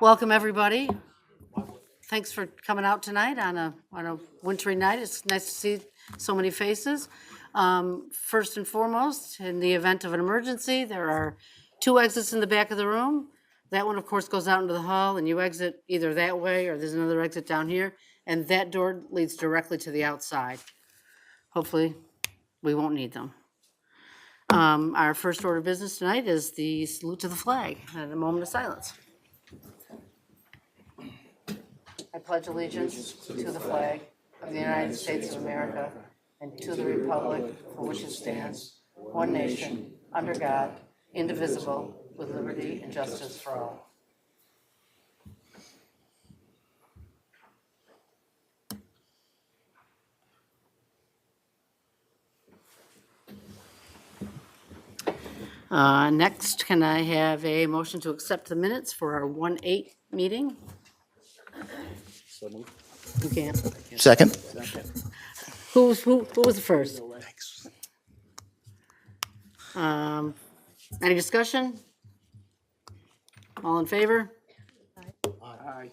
Welcome, everybody. Thanks for coming out tonight on a wintry night. It's nice to see so many faces. First and foremost, in the event of an emergency, there are two exits in the back of the room. That one, of course, goes out into the hall, and you exit either that way or there's another exit down here, and that door leads directly to the outside. Hopefully, we won't need them. Our first order of business tonight is the salute to the flag and a moment of silence. I pledge allegiance to the flag of the United States of America and to the republic for which it stands, one nation, under God, indivisible, with liberty and justice for all. Next, can I have a motion to accept the minutes for our 1/8 meeting? You can. Second. Who was the first? Any discussion? All in favor? Aye.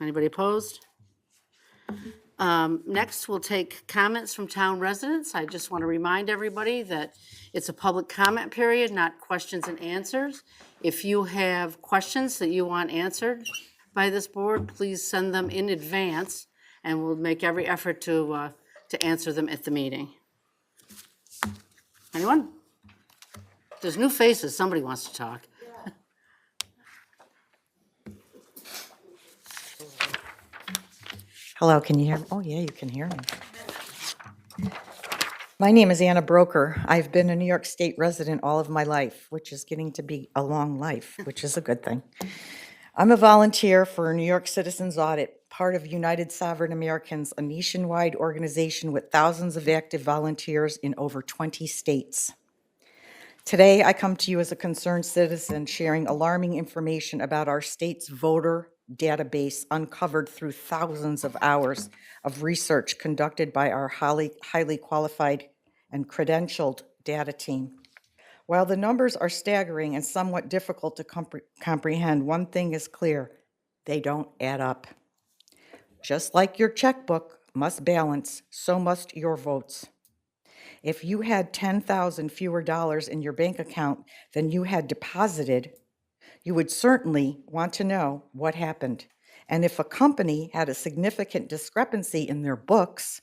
Anybody opposed? Next, we'll take comments from town residents. I just want to remind everybody that it's a public comment period, not questions and answers. If you have questions that you want answered by this board, please send them in advance, and we'll make every effort to answer them at the meeting. Anyone? There's new faces. Somebody wants to talk. Hello, can you hear me? Oh, yeah, you can hear me. My name is Anna Broker. I've been a New York State resident all of my life, which is getting to be a long life, which is a good thing. I'm a volunteer for New York Citizens Audit, part of United Sovereign Americans, a nationwide organization with thousands of active volunteers in over 20 states. Today, I come to you as a concerned citizen sharing alarming information about our state's voter database uncovered through thousands of hours of research conducted by our highly qualified and credentialed data team. While the numbers are staggering and somewhat difficult to comprehend, one thing is clear: they don't add up. Just like your checkbook must balance, so must your votes. If you had 10,000 fewer dollars in your bank account than you had deposited, you would certainly want to know what happened. And if a company had a significant discrepancy in their books,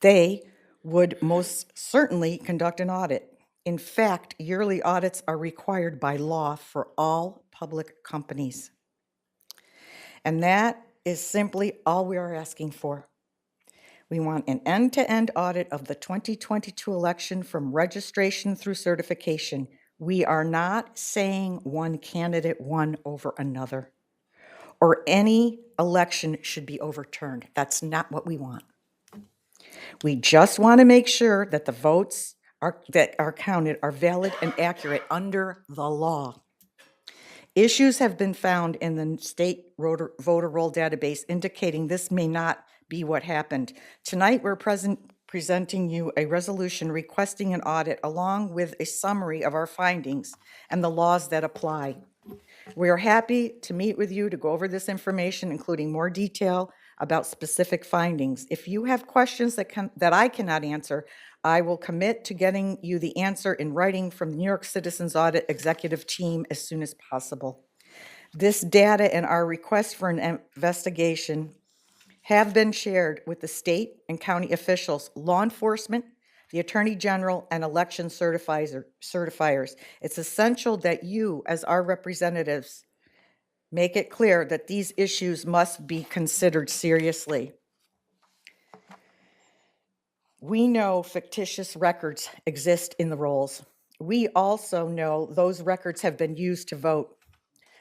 they would most certainly conduct an audit. In fact, yearly audits are required by law for all public companies. And that is simply all we are asking for. We want an end-to-end audit of the 2022 election from registration through certification. We are not saying one candidate won over another or any election should be overturned. That's not what we want. We just want to make sure that the votes that are counted are valid and accurate under the law. Issues have been found in the state voter roll database indicating this may not be what happened. Tonight, we're presenting you a resolution requesting an audit along with a summary of our findings and the laws that apply. We are happy to meet with you to go over this information, including more detail about specific findings. If you have questions that I cannot answer, I will commit to getting you the answer in writing from the New York Citizens Audit Executive Team as soon as possible. This data and our request for an investigation have been shared with the state and county officials, law enforcement, the Attorney General, and election certifiers. It's essential that you, as our representatives, make it clear that these issues must be considered seriously. We know fictitious records exist in the rolls. We also know those records have been used to vote.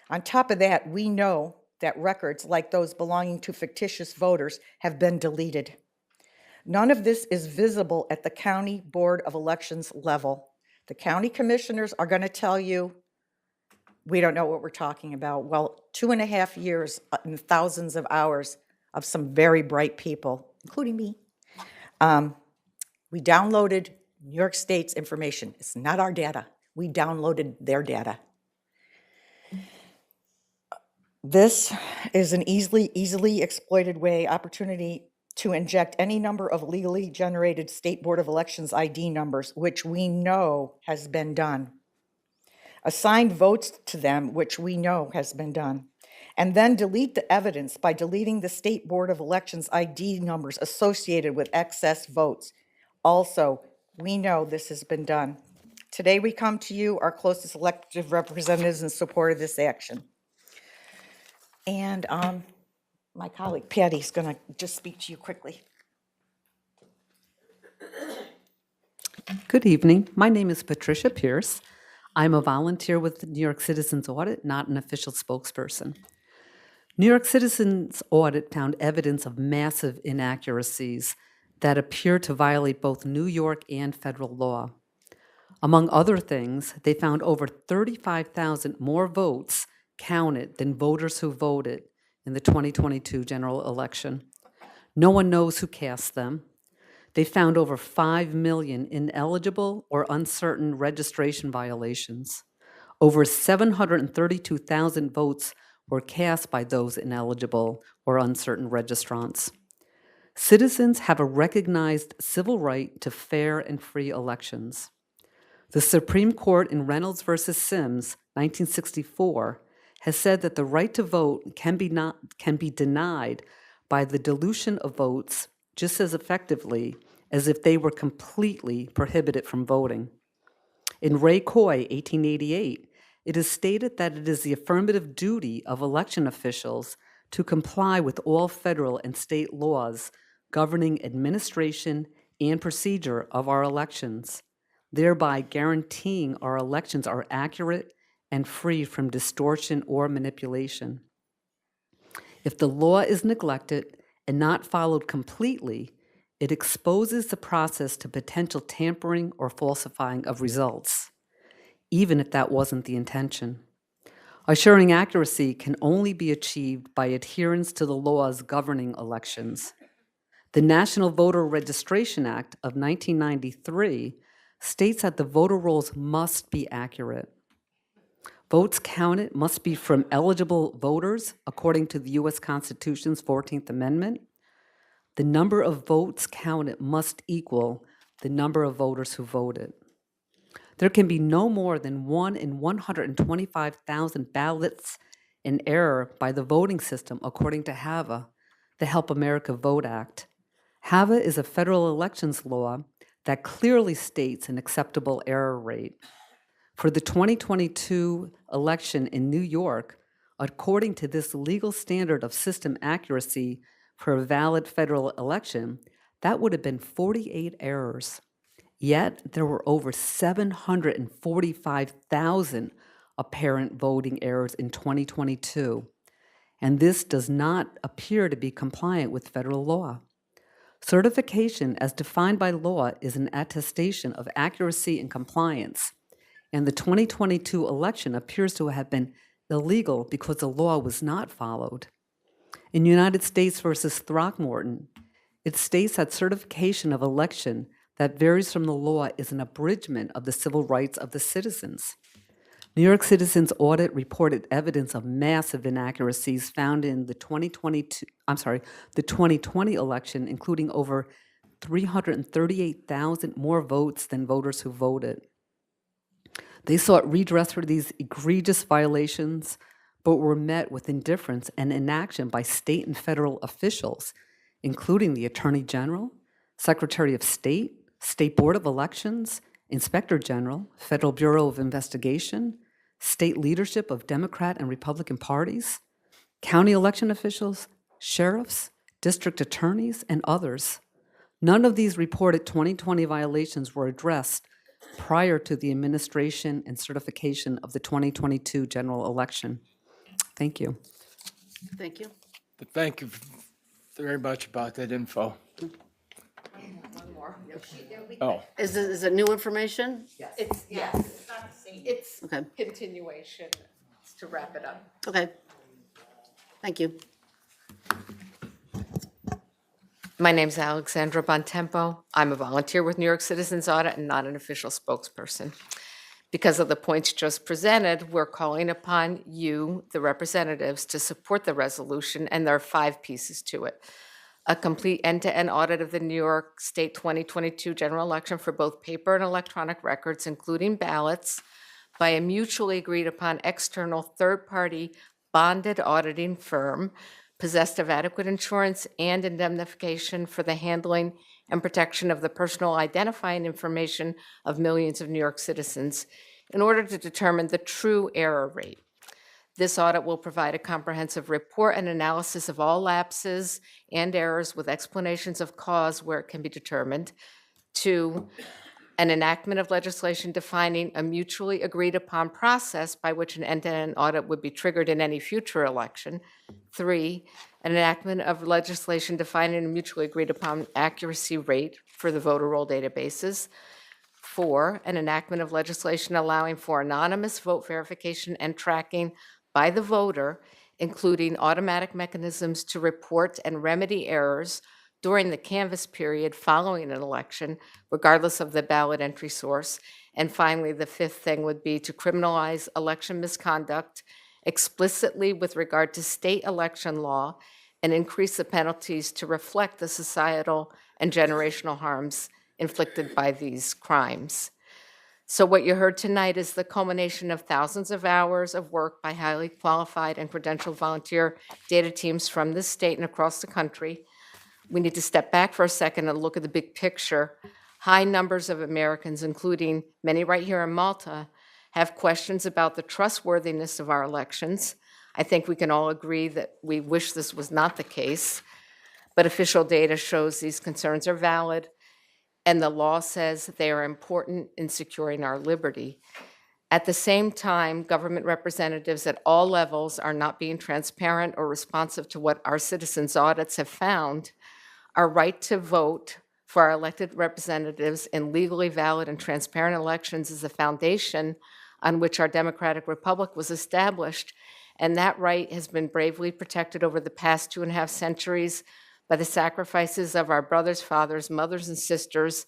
On top of that, we know that records like those belonging to fictitious voters have been deleted. None of this is visible at the County Board of Elections level. The county commissioners are going to tell you, we don't know what we're talking about. Well, 2.5 years and thousands of hours of some very bright people, including me. We downloaded New York State's information. It's not our data. We downloaded their data. This is an easily exploited opportunity to inject any number of legally generated State Board of Elections ID numbers, which we know has been done. Assign votes to them, which we know has been done. And then delete the evidence by deleting the State Board of Elections ID numbers associated with excess votes. Also, we know this has been done. Today, we come to you, our closest elected representatives, in support of this action. And my colleague Patty's going to just speak to you quickly. Good evening. My name is Patricia Pierce. I'm a volunteer with the New York Citizens Audit, not an official spokesperson. New York Citizens Audit found evidence of massive inaccuracies that appear to violate both New York and federal law. Among other things, they found over 35,000 more votes counted than voters who voted in the 2022 general election. No one knows who cast them. They found over 5 million ineligible or uncertain registration violations. Over 732,000 votes were cast by those ineligible or uncertain registrants. Citizens have a recognized civil right to fair and free elections. The Supreme Court in Reynolds v. Sims, 1964, has said that the right to vote can be denied by the dilution of votes just as effectively as if they were completely prohibited from voting. In Ray Coy, 1888, it is stated that it is the affirmative duty of election officials to comply with all federal and state laws governing administration and procedure of our elections, thereby guaranteeing our elections are accurate and free from distortion or manipulation. If the law is neglected and not followed completely, it exposes the process to potential tampering or falsifying of results, even if that wasn't the intention. Assuring accuracy can only be achieved by adherence to the laws governing elections. The National Voter Registration Act of 1993 states that the voter rolls must be accurate. Votes counted must be from eligible voters according to the U.S. Constitution's 14th Amendment. The number of votes counted must equal the number of voters who voted. There can be no more than 1 in 125,000 ballots in error by the voting system, according to HAVA, the Help America Vote Act. HAVA is a federal elections law that clearly states an acceptable error rate. For the 2022 election in New York, according to this legal standard of system accuracy for a valid federal election, that would have been 48 errors. Yet, there were over 745,000 apparent voting errors in 2022, and this does not appear to be compliant with federal law. Certification, as defined by law, is an attestation of accuracy and compliance, and the 2022 election appears to have been illegal because the law was not followed. In United States versus Throckmorton, it states that certification of election that varies from the law is an abridgment of the civil rights of the citizens. New York Citizens Audit reported evidence of massive inaccuracies found in the 2020 election, including over 338,000 more votes than voters who voted. They sought redress for these egregious violations, but were met with indifference and inaction by state and federal officials, including the Attorney General, Secretary of State, State Board of Elections, Inspector General, Federal Bureau of Investigation, state leadership of Democrat and Republican parties, county election officials, sheriffs, district attorneys, and others. None of these reported 2020 violations were addressed prior to the administration and certification of the 2022 general election. Thank you. Thank you. But thank you very much about that info. Oh, Is it new information? It's not the same. It's Okay, continuation, it's to wrap it up. okay. Thank you. My name's Alexandra Bontempo. I'm a volunteer with New York Citizens Audit and not an official spokesperson. Because of the points just presented, we're calling upon you, the representatives, to support the resolution, and there are 5 pieces to it. A complete end-to-end audit of the New York State 2022 general election for both paper and electronic records, including ballots, by a mutually agreed-upon external third-party bonded auditing firm possessed of adequate insurance and indemnification for the handling and protection of the personal identifying information of millions of New York citizens in order to determine the true error rate. This audit will provide a comprehensive report and analysis of all lapses and errors with explanations of cause where it can be determined. 2, an enactment of legislation defining a mutually agreed-upon process by which an end-to-end audit would be triggered in any future election. 3, an enactment of legislation defining a mutually agreed-upon accuracy rate for the voter roll databases. 4, an enactment of legislation allowing for anonymous vote verification and tracking by the voter, including automatic mechanisms to report and remedy errors during the canvass period following an election, regardless of the ballot entry source. And finally, the 5th thing would be to criminalize election misconduct explicitly with regard to state election law and increase the penalties to reflect the societal and generational harms inflicted by these crimes. So what you heard tonight is the culmination of thousands of hours of work by highly qualified and credentialed volunteer data teams from this state and across the country. We need to step back for a second and look at the big picture. High numbers of Americans, including many right here in Malta, have questions about the trustworthiness of our elections. I think we can all agree that we wish this was not the case, but official data shows these concerns are valid, and the law says they are important in securing our liberty. At the same time, government representatives at all levels are not being transparent or responsive to what our citizens' audits have found. Our right to vote for our elected representatives in legally valid and transparent elections is the foundation on which our democratic republic was established, and that right has been bravely protected over the past 2.5 centuries by the sacrifices of our brothers, fathers, mothers, and sisters.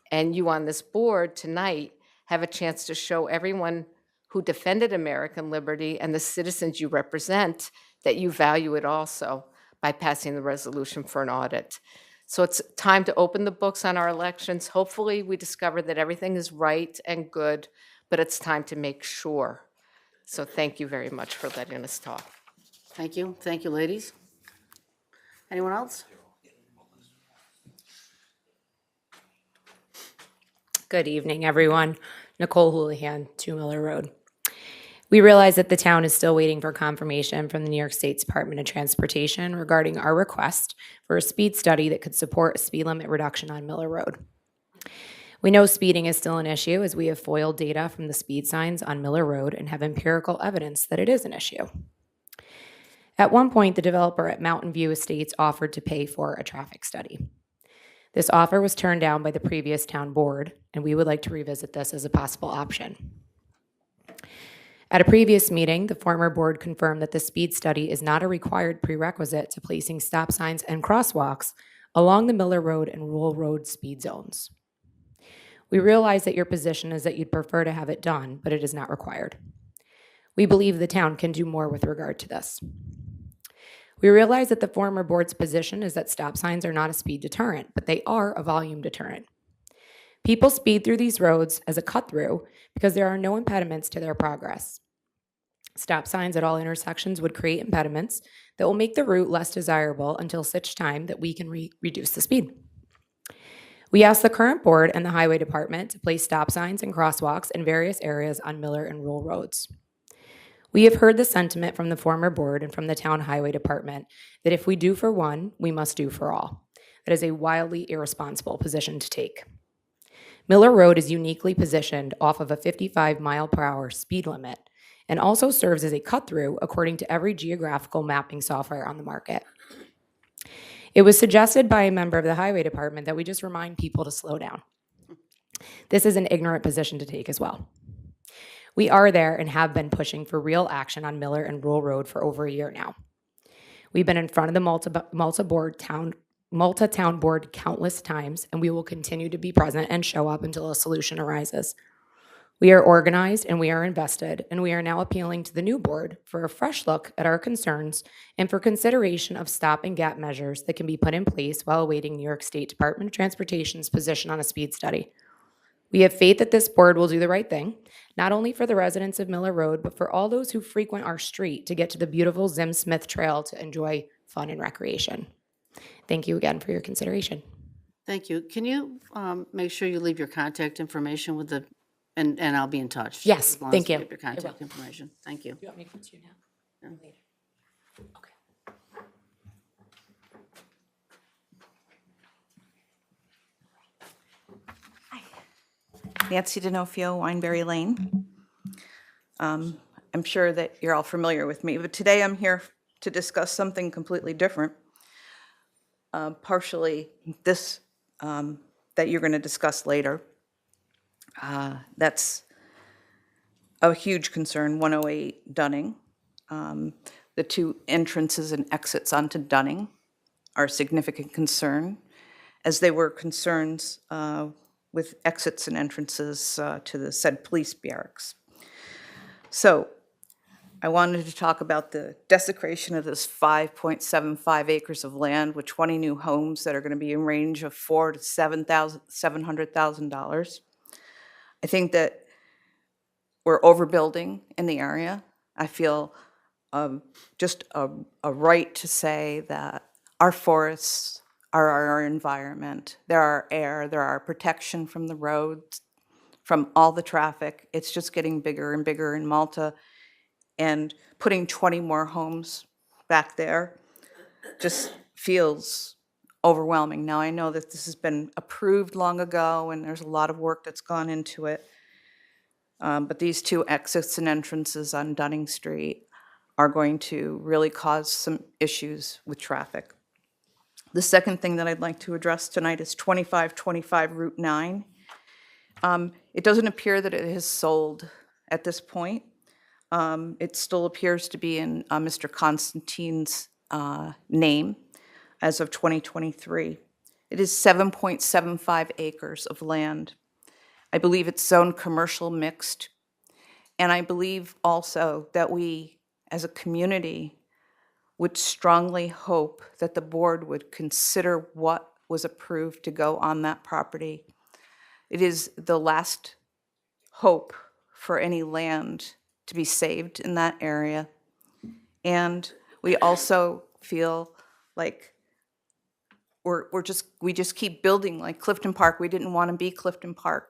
And you on this board tonight have a chance to show everyone who defended American liberty and the citizens you represent that you value it also by passing the resolution for an audit. So it's time to open the books on our elections. Hopefully we discover that everything is right and good, but it's time to make sure. So thank you very much for letting us talk. Thank you, ladies. Anyone else? Good evening, everyone. Nicole Houlihan, 2 Miller Road. We realize that the town is still waiting for confirmation from the New York State Department of Transportation regarding our request for a speed study that could support a speed limit reduction on Miller Road. We know speeding is still an issue as we have FOIL data from the speed signs on Miller Road and have empirical evidence that it is an issue. At one point, the developer at Mountain View Estates offered to pay for a traffic study. This offer was turned down by the previous town board, and we would like to revisit this as a possible option. At a previous meeting, the former board confirmed that the speed study is not a required prerequisite to placing stop signs and crosswalks along the Miller Road and Rule Road speed zones. We realize that your position is that you'd prefer to have it done, but it is not required. We believe the town can do more with regard to this. We realize that the former board's position is that stop signs are not a speed deterrent, but they are a volume deterrent. People speed through these roads as a cut-through because there are no impediments to their progress. Stop signs at all intersections would create impediments that will make the route less desirable until such time that we can reduce the speed. We asked the current board and the highway department to place stop signs and crosswalks in various areas on Miller and Rule roads. We have heard the sentiment from the former board and from the town highway department that if we do for one, we must do for all. That is a wildly irresponsible position to take. Miller Road is uniquely positioned off of a 55-mile-per-hour speed limit and also serves as a cut-through according to every geographical mapping software on the market. It was suggested by a member of the highway department that we just remind people to slow down. This is an ignorant position to take as well. We are there and have been pushing for real action on Miller and Rule Road for over a year now. We've been in front of the Malta Town Board countless times, and we will continue to be present and show up until a solution arises. We are organized and we are invested, and we are now appealing to the new board for a fresh look at our concerns and for consideration of stop and gap measures that can be put in place while awaiting New York State Department of Transportation's position on a speed study. We have faith that this board will do the right thing, not only for the residents of Miller Road, but for all those who frequent our street to get to the beautiful Zim Smith Trail to enjoy fun and recreation. Thank you again for your consideration. Thank you. Can you make sure you leave your contact information with the, and I'll be in touch. Yes, as long thank as we you. have your contact information. Thank you. You want me to come to you now? Later. Okay. Nancy D'Onofrio, Wineberry Lane. I'm sure that you're all familiar with me, but today I'm here to discuss something completely different. Partially this that you're going to discuss later. That's a huge concern, 108 Dunning. The two entrances and exits onto Dunning are a significant concern, as they were concerns with exits and entrances to the said police barracks. So I wanted to talk about the desecration of this 5.75 acres of land with 20 new homes that are going to be in range of $400,000 to $700,000. I think that we're overbuilding in the area. I feel just a right to say that our forests are our environment. They're our air, they're our protection from the roads, from all the traffic. It's just getting bigger and bigger in Malta. And putting 20 more homes back there just feels overwhelming. Now, I know that this has been approved long ago and there's a lot of work that's gone into it. But these two exits and entrances on Dunning Street are going to really cause some issues with traffic. The second thing that I'd like to address tonight is 2525 Route 9. It doesn't appear that it has sold at this point. It still appears to be in Mr. Constantine's name as of 2023. It is 7.75 acres of land. I believe it's zoned commercial mixed. And I believe also that we, as a community, would strongly hope that the board would consider what was approved to go on that property. It is the last hope for any land to be saved in that area. And we also feel like we just keep building like Clifton Park. We didn't want to be Clifton Park.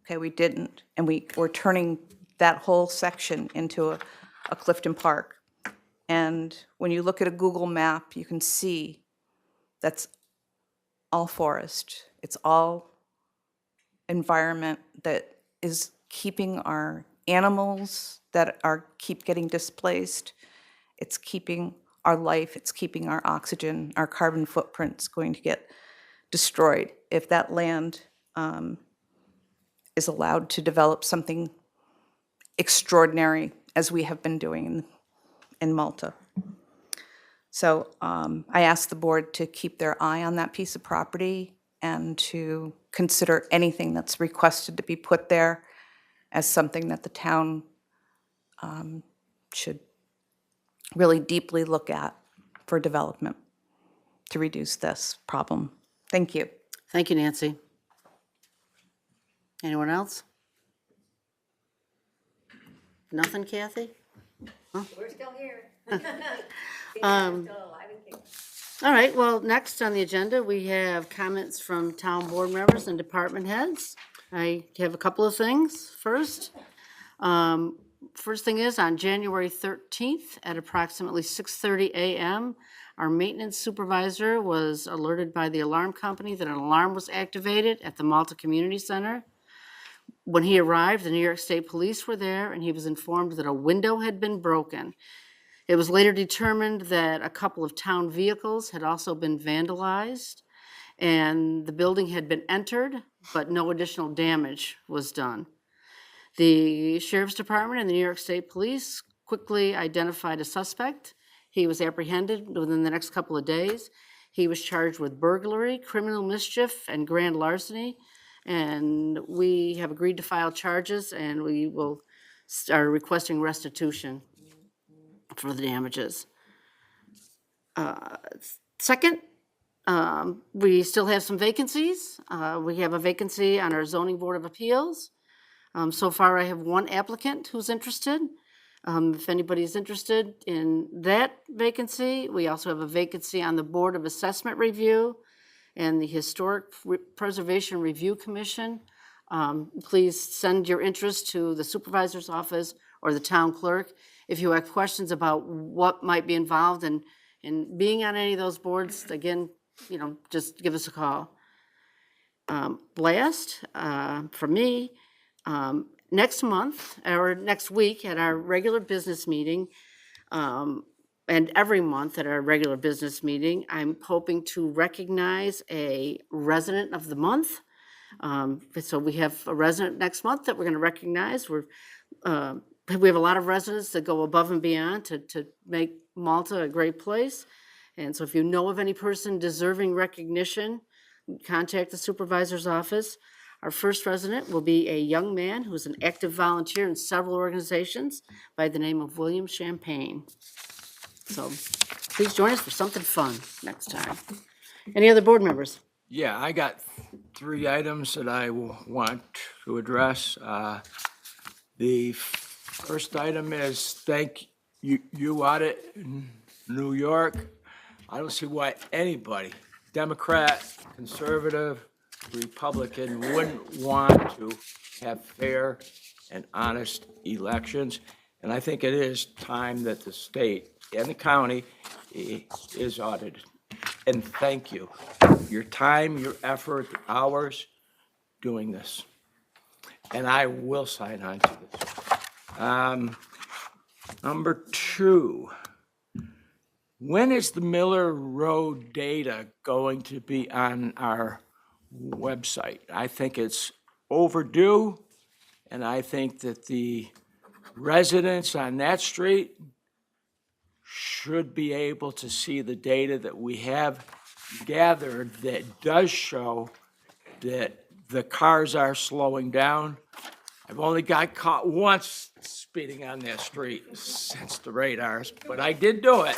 Okay, we didn't. And we're turning that whole section into a Clifton Park. And when you look at a Google map, you can see that's all forest. It's all environment that is keeping our animals that keep getting displaced. It's keeping our life, it's keeping our oxygen, our carbon footprint's going to get destroyed if that land is allowed to develop something extraordinary as we have been doing in Malta. So I asked the board to keep their eye on that piece of property and to consider anything that's requested to be put there as something that the town should really deeply look at for development to reduce this problem. Thank you. Thank you, Nancy. Anyone else? Nothing, Kathy? We're still here. All right, well, next on the agenda, we have comments from town board members and department heads. I have a couple of things. First thing is, on January 13th at approximately 6:30 a.m., our maintenance supervisor was alerted by the alarm company that an alarm was activated at the Malta Community Center. When he arrived, the New York State Police were there, and he was informed that a window had been broken. It was later determined that a couple of town vehicles had also been vandalized, and the building had been entered, but no additional damage was done. The Sheriff's Department and the New York State Police quickly identified a suspect. He was apprehended within the next couple of days. He was charged with burglary, criminal mischief, and grand larceny. And we have agreed to file charges, and we will start requesting restitution for the damages. Second, we still have some vacancies. We have a vacancy on our Zoning Board of Appeals. So far, I have one applicant who's interested. If anybody's interested in that vacancy, we also have a vacancy on the Board of Assessment Review. and the Historic Preservation Review Commission. Please send your interest to the supervisor's office or the town clerk. If you have questions about what might be involved in being on any of those boards, again, just give us a call. Last, for me, next month, or next week at our regular business meeting, and every month at our regular business meeting, I'm hoping to recognize a resident of the month. So we have a resident next month that we're going to recognize. We have a lot of residents that go above and beyond to make Malta a great place. And so if you know of any person deserving recognition, contact the supervisor's office. Our first resident will be a young man who's an active volunteer in several organizations by the name of William Champagne. So please join us for something fun next time. Any other board members? Yeah, I got 3 items that I want to address. The first item is thank you Audit in New York. I don't see why anybody, Democrat, conservative, Republican, wouldn't want to have fair and honest elections. And I think it is time that the state and the county is audited. And thank you. Your time, your effort, hours doing this. And I will sign on to this. Number 2, when is the Miller Road data going to be on our website? I think it's overdue, and I think that the residents on that street should be able to see the data that we have gathered that does show that the cars are slowing down. I've only got caught once speeding on that street since the radars, but I did do it.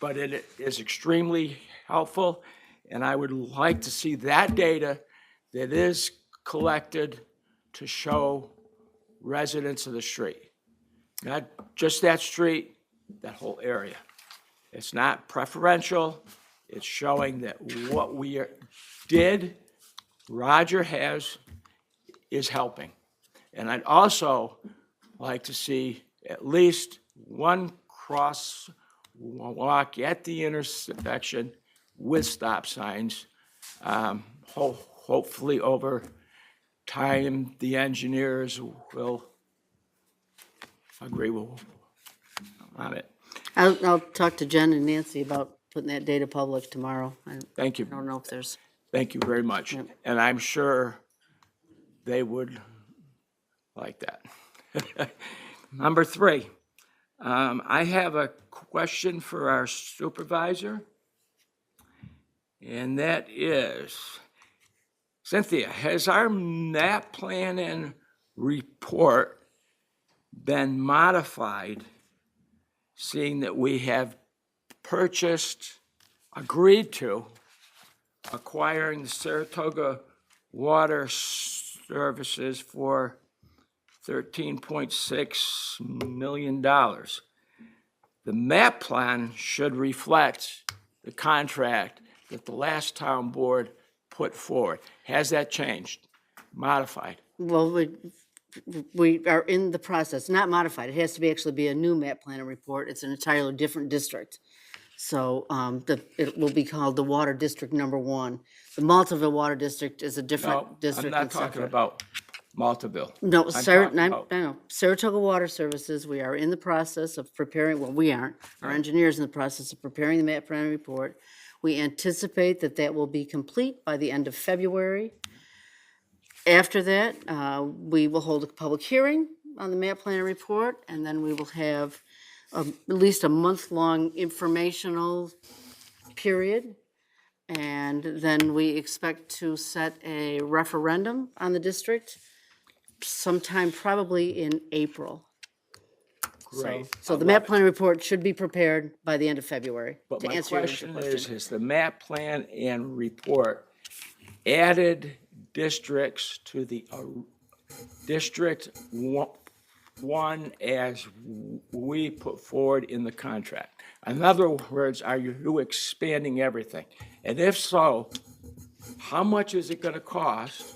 But it is extremely helpful, and I would like to see that data that is collected to show residents of the street. Not just that street, that whole area. It's not preferential. It's showing that what we did, Roger is helping. And I'd also like to see at least one crosswalk at the intersection with stop signs. Hopefully over time, the engineers will agree on it. I'll talk to Jen and Nancy about putting that data public tomorrow. Thank you. I don't know if there's, Thank you very much. And I'm sure they would like that. Number 3, I have a question for our supervisor, and that is, Cynthia, has our map plan and report been modified, seeing that we have agreed to acquiring the Saratoga Water Services for $13.6 million. The map plan should reflect the contract that the last town board put forward. Has that changed, modified? well, we are in the process, not modified. It has to actually be a new map plan and report. It's an entirely different district. So it will be called the Water District Number 1. The Maltaville Water District is a No, different district. I'm not and talking separate. about Maltaville. No, I'm Sarah, talking about- no, Saratoga Water Services, we are in the process of preparing, well, we aren't, our engineer's in the process of preparing the map plan report. We anticipate that that will be complete by the end of February. After that, we will hold a public hearing on the map plan report, and then we will have at least a month-long informational period. And then we expect to set a referendum on the district sometime probably in April. Great. So the map plan report should be prepared by the end of February, But to my answer your question is, question. has the map plan and report added districts to the District one as we put forward in the contract? In other words, are you expanding everything? And if so, how much is it gonna cost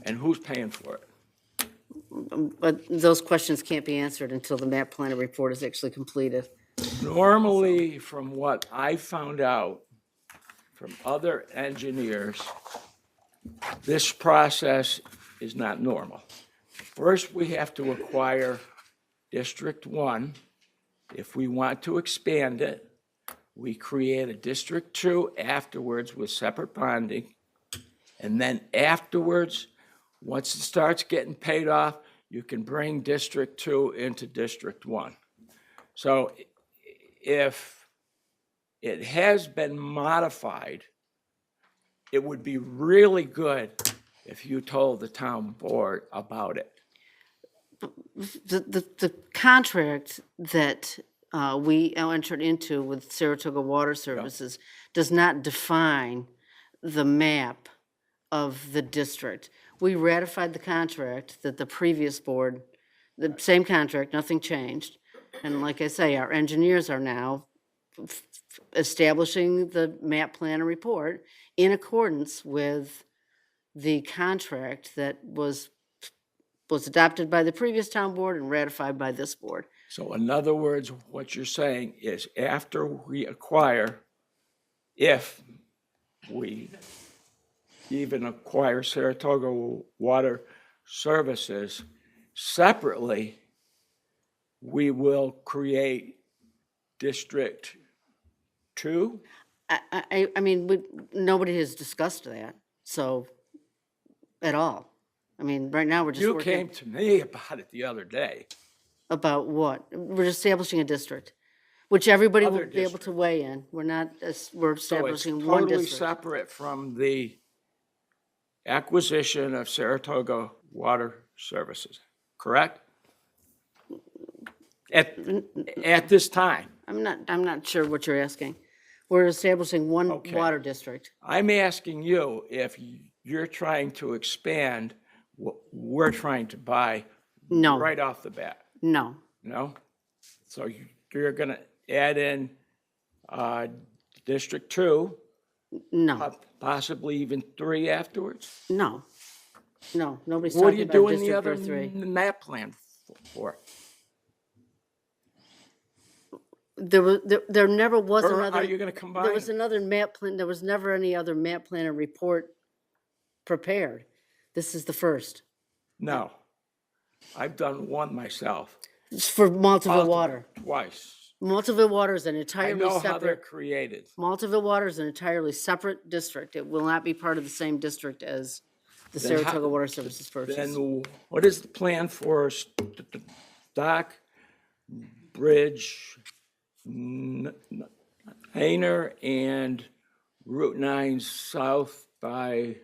and who's paying for it? But those questions can't be answered until the map plan report is actually completed. Normally, from what I found out from other engineers, this process is not normal. First, we have to acquire District 1. If we want to expand it, we create a District 2 afterwards with separate bonding. And then afterwards, once it starts getting paid off, you can bring District 2 into District 1. So if it has been modified, it would be really good if you told the town board about it. The contract that we entered into with Saratoga Water Services does not define the map of the district. We ratified the contract that the previous board, the same contract, nothing changed. And like I say, our engineers are now establishing the map plan and report in accordance with the contract that was adopted by the previous town board and ratified by this board. So in other words, what you're saying is after we acquire, if we even acquire Saratoga Water Services separately, we will create District 2? I mean, nobody has discussed that, so, at all. I mean, right now, we're just You working came to me about it the other day. about what? We're establishing a district, which everybody will Other be able to weigh in. We're not, we're So it's establishing one totally district. separate from the acquisition of Saratoga Water Services, correct? At this time. I'm not sure what you're asking. We're establishing one Okay. water district. I'm asking you if you're trying to expand what we're trying to buy No, right off the bat, no, no? So you're gonna add in District 2, no, possibly even 3 afterwards? no, no, nobody's What are talking you about doing the District other or three. map plan for? There never was Or another. are you gonna There combine was them? another map plan, there was never any other map plan and report prepared. This is the first. No. I've done one myself, It's for Maltaville Water. twice. Maltaville Water is an I entirely know how they're separate, created. Maltaville Water is an entirely separate district. It will not be part of the same district as the Then how- Saratoga Water Services purchase. Then what is the plan for Dock, Bridge, Hayner, and Route 9 south by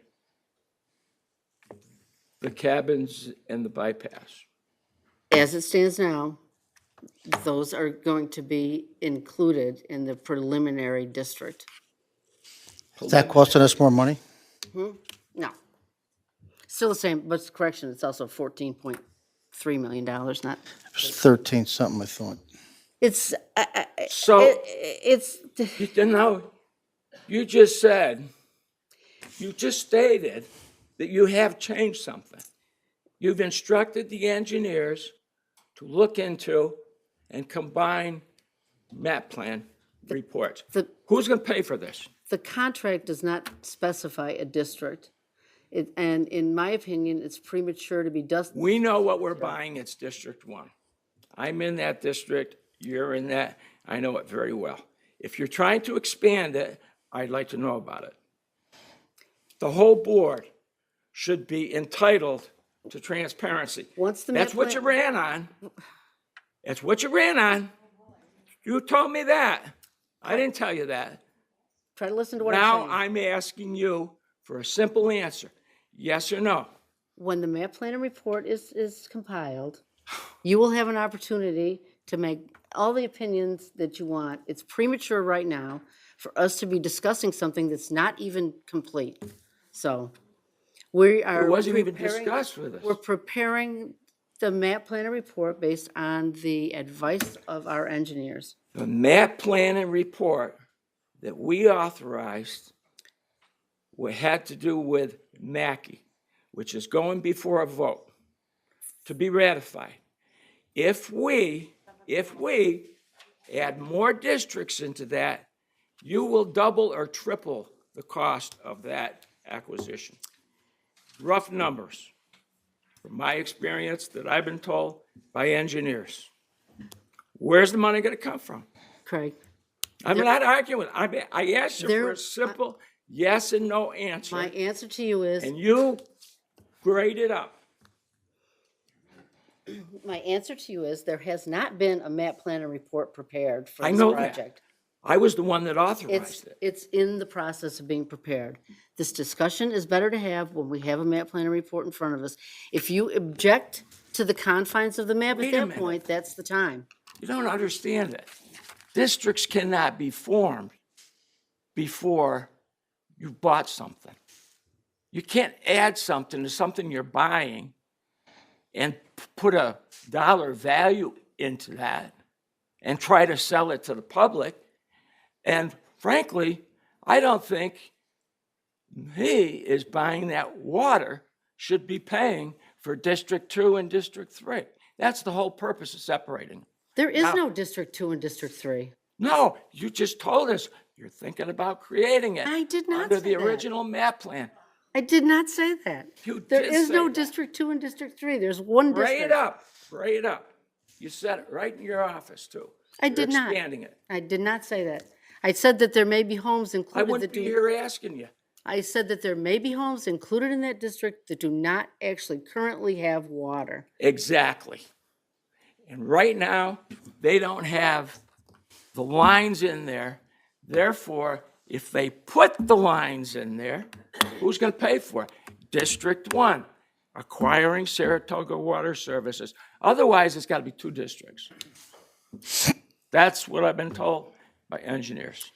the cabins and the bypass? As it stands now, those are going to be included in the preliminary district. Is that costing us more money? No. Still the same, but correction, it's also $14.3 million, not, It was 13 something, I thought. it's, So, it's, you just said, you just stated that you have changed something. You've instructed the engineers to look into and combine map plan reports. the, Who's gonna pay for this? the contract does not specify a district. And in my opinion, it's premature to be We know what we're buying, it's District 1. I'm in that district, you're in that, I know it very well. If you're trying to expand it, I'd like to know about it. The whole board should be entitled to transparency. Once the That's map what you plan- ran on. That's what you ran on. You told me that. I didn't tell you that. Try to listen to what Now I'm saying. I'm asking you for a simple answer, yes or no? When the map plan and report is compiled, you will have an opportunity to make all the opinions that you want. It's premature right now for us to be discussing something that's not even complete. So we are. It wasn't even preparing- discussed with us. We're preparing the map planner report based on the advice of our engineers. The map plan and report that we authorized had to do with Mackey, which is going before a vote to be ratified. If we add more districts into that, you will double or triple the cost of that acquisition. Rough numbers, from my experience that I've been told by engineers. Where's the money gonna come from? Craig, I'm not arguing. I asked you for There- a simple yes and no my answer, answer to you is, and you grade it up. there has not been a map planner report prepared for I this know that. project. I was the one that authorized it. It's in the process of being prepared. This discussion is better to have when we have a map planner report in front of us. If you object to the confines of the map Wait at a that minute. point, that's the time. You don't understand it. Districts cannot be formed before you've bought something. You can't add something to something you're buying and put a dollar value into that and try to sell it to the public. And frankly, I don't think he is buying that water should be paying for District 2 and District 3. That's the whole purpose of separating. There is Now- no District 2 and District 3. No, you just told us you're thinking about creating it. I did not Under say the that. original map plan. I did not say that. You There did is say no that. District 2 and District 3. There's one Bray district. it up, bray it up. You said it right in your office, too. I You're did not. expanding it. I did not say that. I said that there may be homes I included that wouldn't be do, here asking you. I said that there may be homes included in that district that do not actually currently have water. Exactly. And right now, they don't have the lines in there. Therefore, if they put the lines in there, who's going to pay for it? District 1, acquiring Saratoga Water Services. Otherwise, it's got to be 2 districts. That's what I've been told by engineers.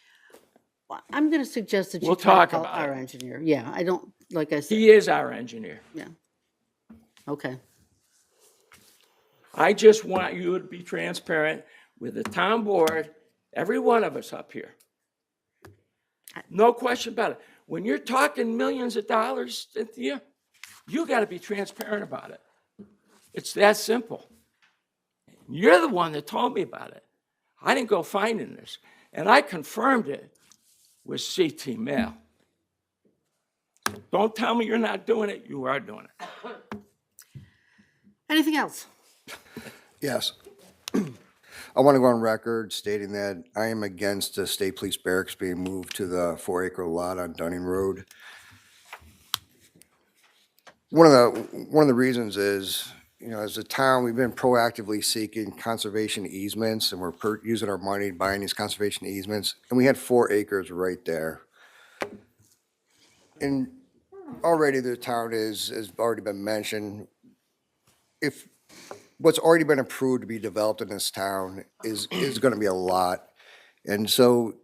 Well, I'm going to suggest that you We'll talk call about our it. engineer. Yeah, I don't, like I said, He is our engineer. yeah. Okay. I just want you to be transparent with the town board, every one of us up here. No question about it. When you're talking millions of dollars, Cynthia, you got to be transparent about it. It's that simple. You're the one that told me about it. I didn't go finding this. And I confirmed it with CT Mail. Don't tell me you're not doing it. You are doing it. Anything else? Yes. I want to go on record stating that I am against the state police barracks being moved to the 4-acre lot on Dunning Road. One of the reasons is, as a town, we've been proactively seeking conservation easements, and we're using our money buying these conservation easements, and we had 4 acres right there. And already the town has already been mentioned, if what's already been approved to be developed in this town is gonna be a lot. And so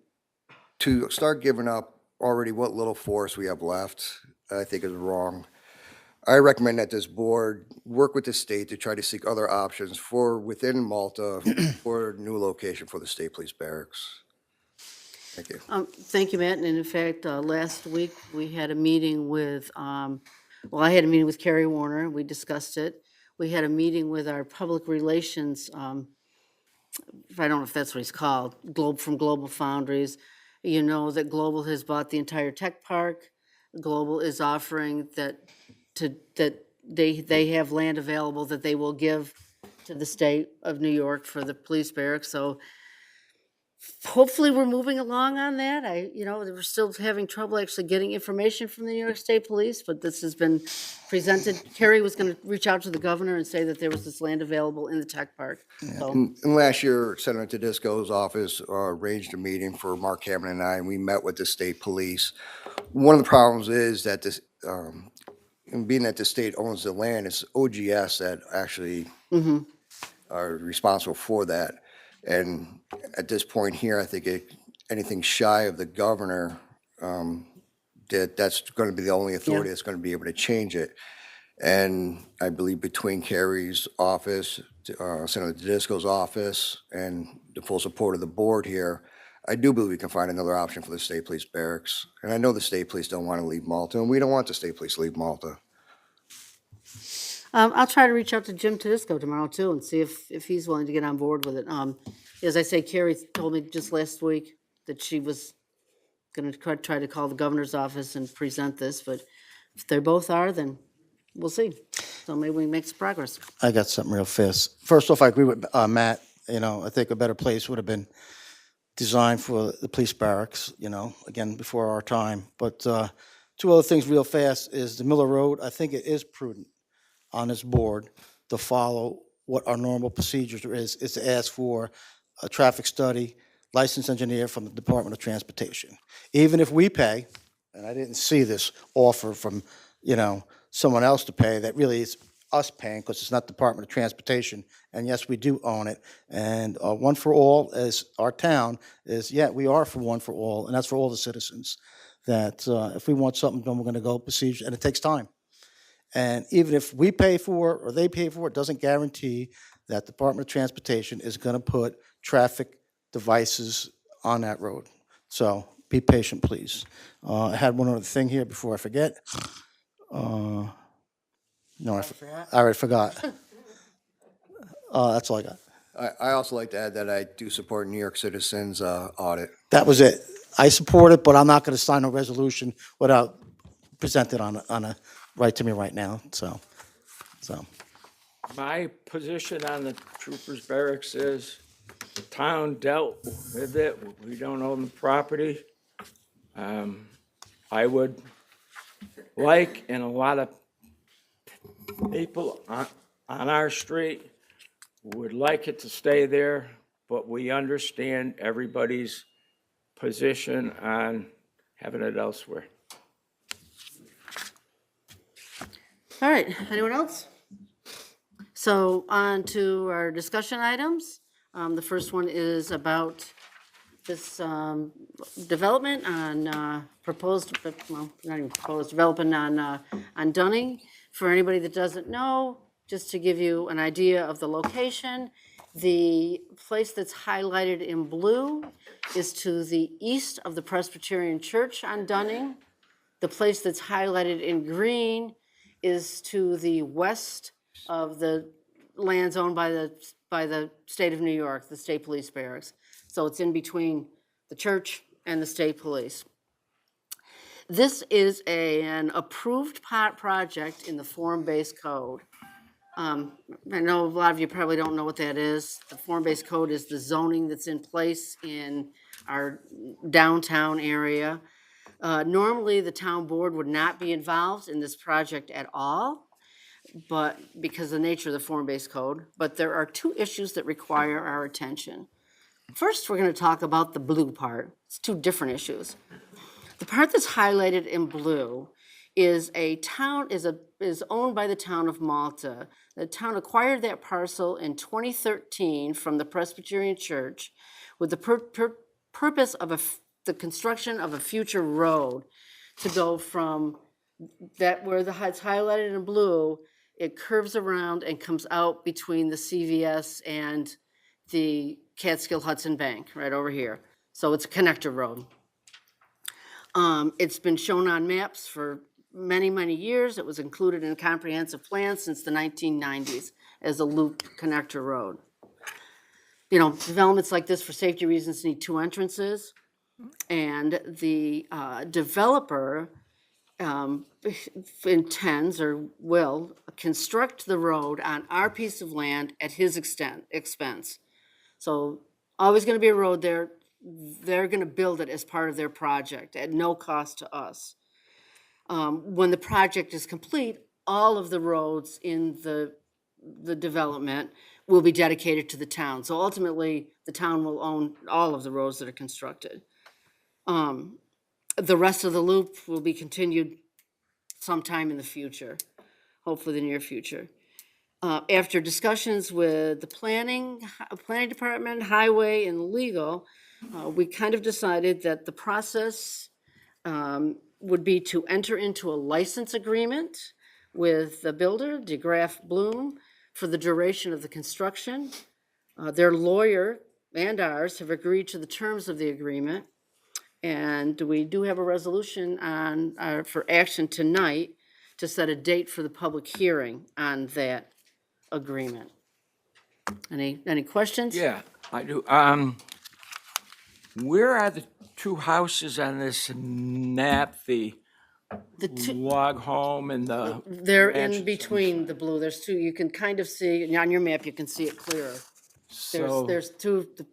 to start giving up already what little forest we have left, I think is wrong. I recommend that this board work with the state to try to seek other options for within Malta for a new location for the state police barracks. Thank you. Thank you, Matt. And in fact, last week, we had a meeting with, I had a meeting with Kerry Warner. We discussed it. We had a meeting with our public relations, I don't know if that's what he's called, from Global Foundries. You know that Global has bought the entire tech park. Global is offering that they have land available that they will give to the state of New York for the police barracks. So hopefully we're moving along on that. We're still having trouble actually getting information from the New York State Police, but this has been presented. Kerry was going to reach out to the governor and say that there was this land available in the tech park. So, And last year, Senator Tedisco's office arranged a meeting for Mark Hammond and I, and we met with the state police. One of the problems is that this, and being that the state owns the land, it's OGS that actually are responsible for that. And at this point here, I think anything shy of the governor, that's going to be the only authority that's going to be able to change it. And I believe between Carrie's office, Senator Tedisco's office, and the full support of the board here, I do believe we can find another option for the state police barracks. And I know the state police don't want to leave Malta, and we don't want the state police to leave Malta. I'll try to reach out to Jim Tedisco tomorrow too and see if he's willing to get on board with it. As I say, Carrie told me just last week that she was gonna try to call the governor's office and present this, but if they both are, then we'll see. So maybe we make some progress. I got something real fast. First off, I agree with Matt, I think a better place would have been designed for the police barracks, again, before our time. But two other things real fast is the Miller Road. I think it is prudent on this board to follow what our normal procedure is to ask for a traffic study, licensed engineer from the Department of Transportation. Even if we pay, and I didn't see this offer from, someone else to pay, that really is us paying, because it's not Department of Transportation, and yes, we do own it. And One for All is, our town is, we are for One for All, and that's for all the citizens, that if we want something done, we're gonna go procedure, and it takes time. And even if we pay for it or they pay for it, doesn't guarantee that Department of Transportation is gonna put traffic devices on that road. So be patient, please. I had one other thing here before I forget. No, I already forgot. That's all I got. I also like to add that I do support New York Citizens audit. That was it. I support it, but I'm not gonna sign a resolution without presenting on a right to me right now, so. My position on the troopers barracks is the town dealt with it. We don't own the property. I would like, and a lot of people on our street would like it to stay there, but we understand everybody's position on having it elsewhere. All right, anyone else? So on to our discussion items. The first one is about this development on proposed, well, not even proposed, development on Dunning. For anybody that doesn't know, just to give you an idea of the location, the place that's highlighted in blue is to the east of the Presbyterian Church on Dunning. The place that's highlighted in green is to the west of the lands owned by the state of New York, the state police barracks. So it's in between the church and the state police. This is an approved project in the form-based code. I know a lot of you probably don't know what that is. The form-based code is the zoning that's in place in our downtown area. Normally, the town board would not be involved in this project at all, but because of the nature of the form-based code, but there are two issues that require our attention. First, we're going to talk about the blue part. It's two different issues. The part that's highlighted in blue is is owned by the town of Malta. The town acquired that parcel in 2013 from the Presbyterian Church with the purpose of the construction of a future road to go from that where it's highlighted in blue, it curves around and comes out between the CVS and the Catskill Hudson Bank, right over here. So it's a connector road. It's been shown on maps for many, many years. It was included in a comprehensive plan since the 1990s as a loop connector road. You know, developments like this for safety reasons need two entrances. And the developer intends or will construct the road on our piece of land at his expense. So always going to be a road there. They're going to build it as part of their project at no cost to us. When the project is complete, all of the roads in the development will be dedicated to the town. So ultimately, the town will own all of the roads that are constructed. The rest of the loop will be continued sometime in the future, hopefully the near future. After discussions with the planning department, highway, and legal, we kind of decided that the process would be to enter into a license agreement with the builder, DeGraff Bloom, for the duration of the construction. Their lawyer and ours have agreed to the terms of the agreement. And we do have a resolution on, for action tonight to set a date for the public hearing on that agreement. Any questions? Yeah, I do. Where are the two houses on this map, the The two, log home and the? they're in mansions? between the blue. There's two, you can kind of see, on your map, you can see it clearer. So, There's two, the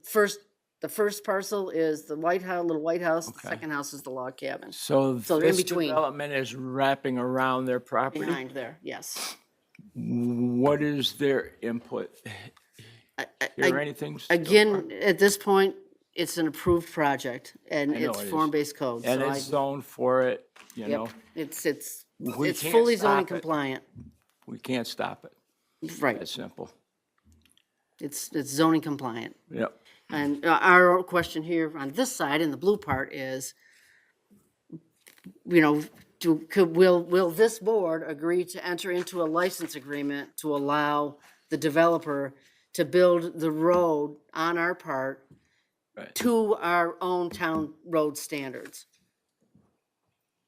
first parcel is the white house, little white house, the second house is the log cabin, so so they're in this between. development is wrapping around their property? behind there, yes. What is their input? Hear anything? so Again, at this point, it's an approved project, and I know it's it is. form-based code, And so it's zoned for it, you know? yep, it's We can't fully zoning stop it. compliant, We can't stop it. right, It's simple. it's zoning compliant. Yep. And our question here on this side, in the blue part, is, you know, will this board agree to enter into a license agreement to allow the developer to build the road on our part Right. to our own town road standards?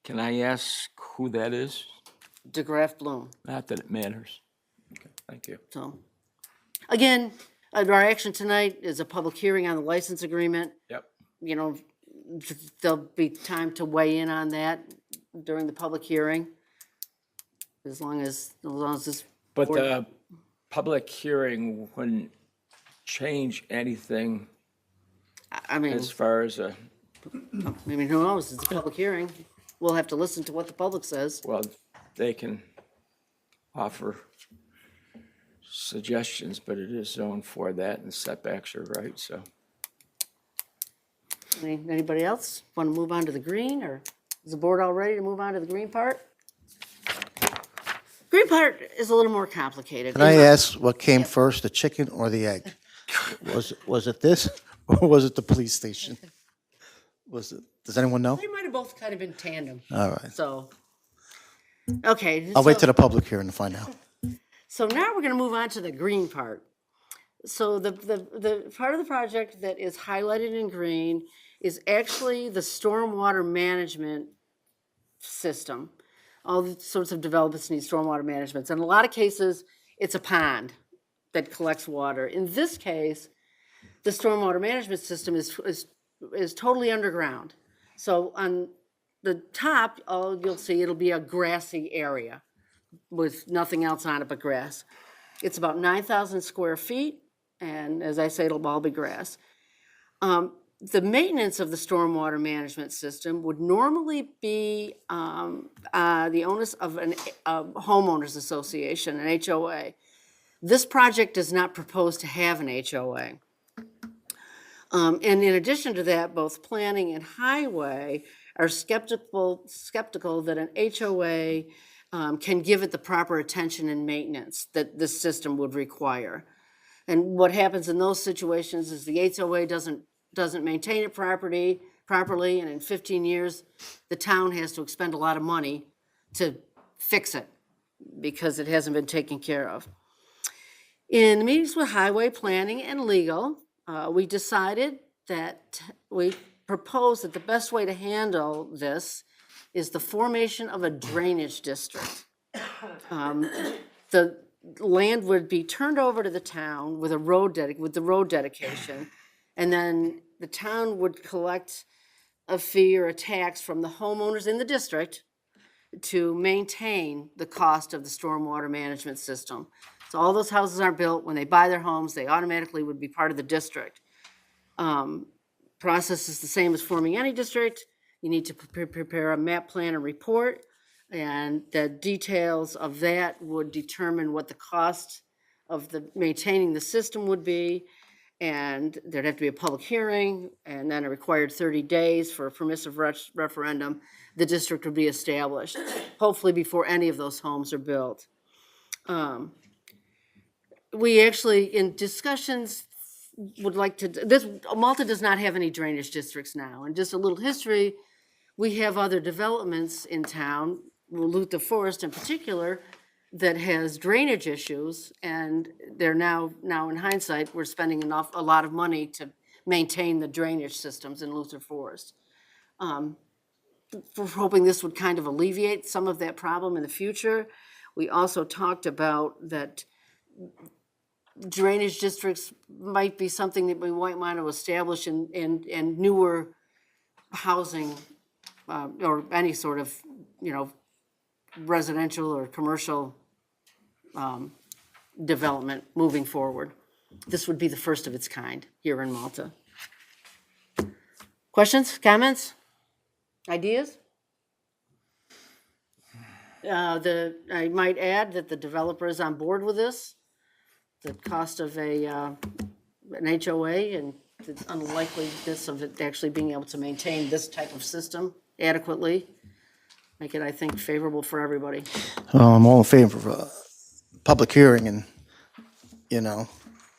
Can I ask who that is? DeGraff Bloom. Not that it matters. Okay, thank you. So, again, our action tonight is a public hearing on the license agreement. Yep. You know, there'll be time to weigh in on that during the public hearing. As long as this, But the public hearing wouldn't change anything I mean, as far as a, who knows? It's a public hearing. We'll have to listen to what the public says. well, they can offer suggestions, but it is zoned for that and setbacks are right, so. Anybody else want to move on to the green, or is the board all ready to move on to the green part? Green part is a little more complicated. Can I ask what came first, the chicken or the egg? Was it this, or was it the police station? Does anyone know? They might have both kind of been tandem, All right. so. Okay. I'll wait so- to the public hearing to find out. So now we're gonna move on to the green part. So the part of the project that is highlighted in green is actually the stormwater management system. All the sorts of developments need stormwater management. In a lot of cases, it's a pond that collects water. In this case, the stormwater management system is totally underground. So on the top, you'll see it'll be a grassy area with nothing else on it but grass. It's about 9,000 square feet, and as I say, it'll all be grass. The maintenance of the stormwater management system would normally be the onus of a homeowners association, an HOA. This project does not propose to have an HOA. And in addition to that, both planning and highway are skeptical that an HOA can give it the proper attention and maintenance that this system would require. And what happens in those situations is the HOA doesn't maintain it properly, and in 15 years, the town has to expend a lot of money to fix it because it hasn't been taken care of. In meetings with highway planning and legal, we decided that we proposed that the best way to handle this is the formation of a drainage district. The land would be turned over to the town with the road dedication, and then the town would collect a fee or a tax from the homeowners in the district to maintain the cost of the stormwater management system. So all those houses aren't built. When they buy their homes, they automatically would be part of the district. Process is the same as forming any district. You need to prepare a map plan and report, and the details of that would determine what the cost of maintaining the system would be. And there'd have to be a public hearing, and then a required 30 days for a permissive referendum. The district would be established, hopefully before any of those homes are built. We actually, in discussions, would like to, Malta does not have any drainage districts now. And just a little history, we have other developments in town, Luther Forest in particular, that has drainage issues, and they're now in hindsight, we're spending a lot of money to maintain the drainage systems in Luther Forest. We're hoping this would kind of alleviate some of that problem in the future. We also talked about that drainage districts might be something that we might want to establish in newer housing, or any sort of, residential or commercial development moving forward. This would be the first of its kind here in Malta. Questions, comments, ideas? I might add that the developer is on board with this. The cost of an HOA and the unlikeliness of it actually being able to maintain this type of system adequately make it, I think, favorable for everybody. I'm all in favor of a public hearing, and,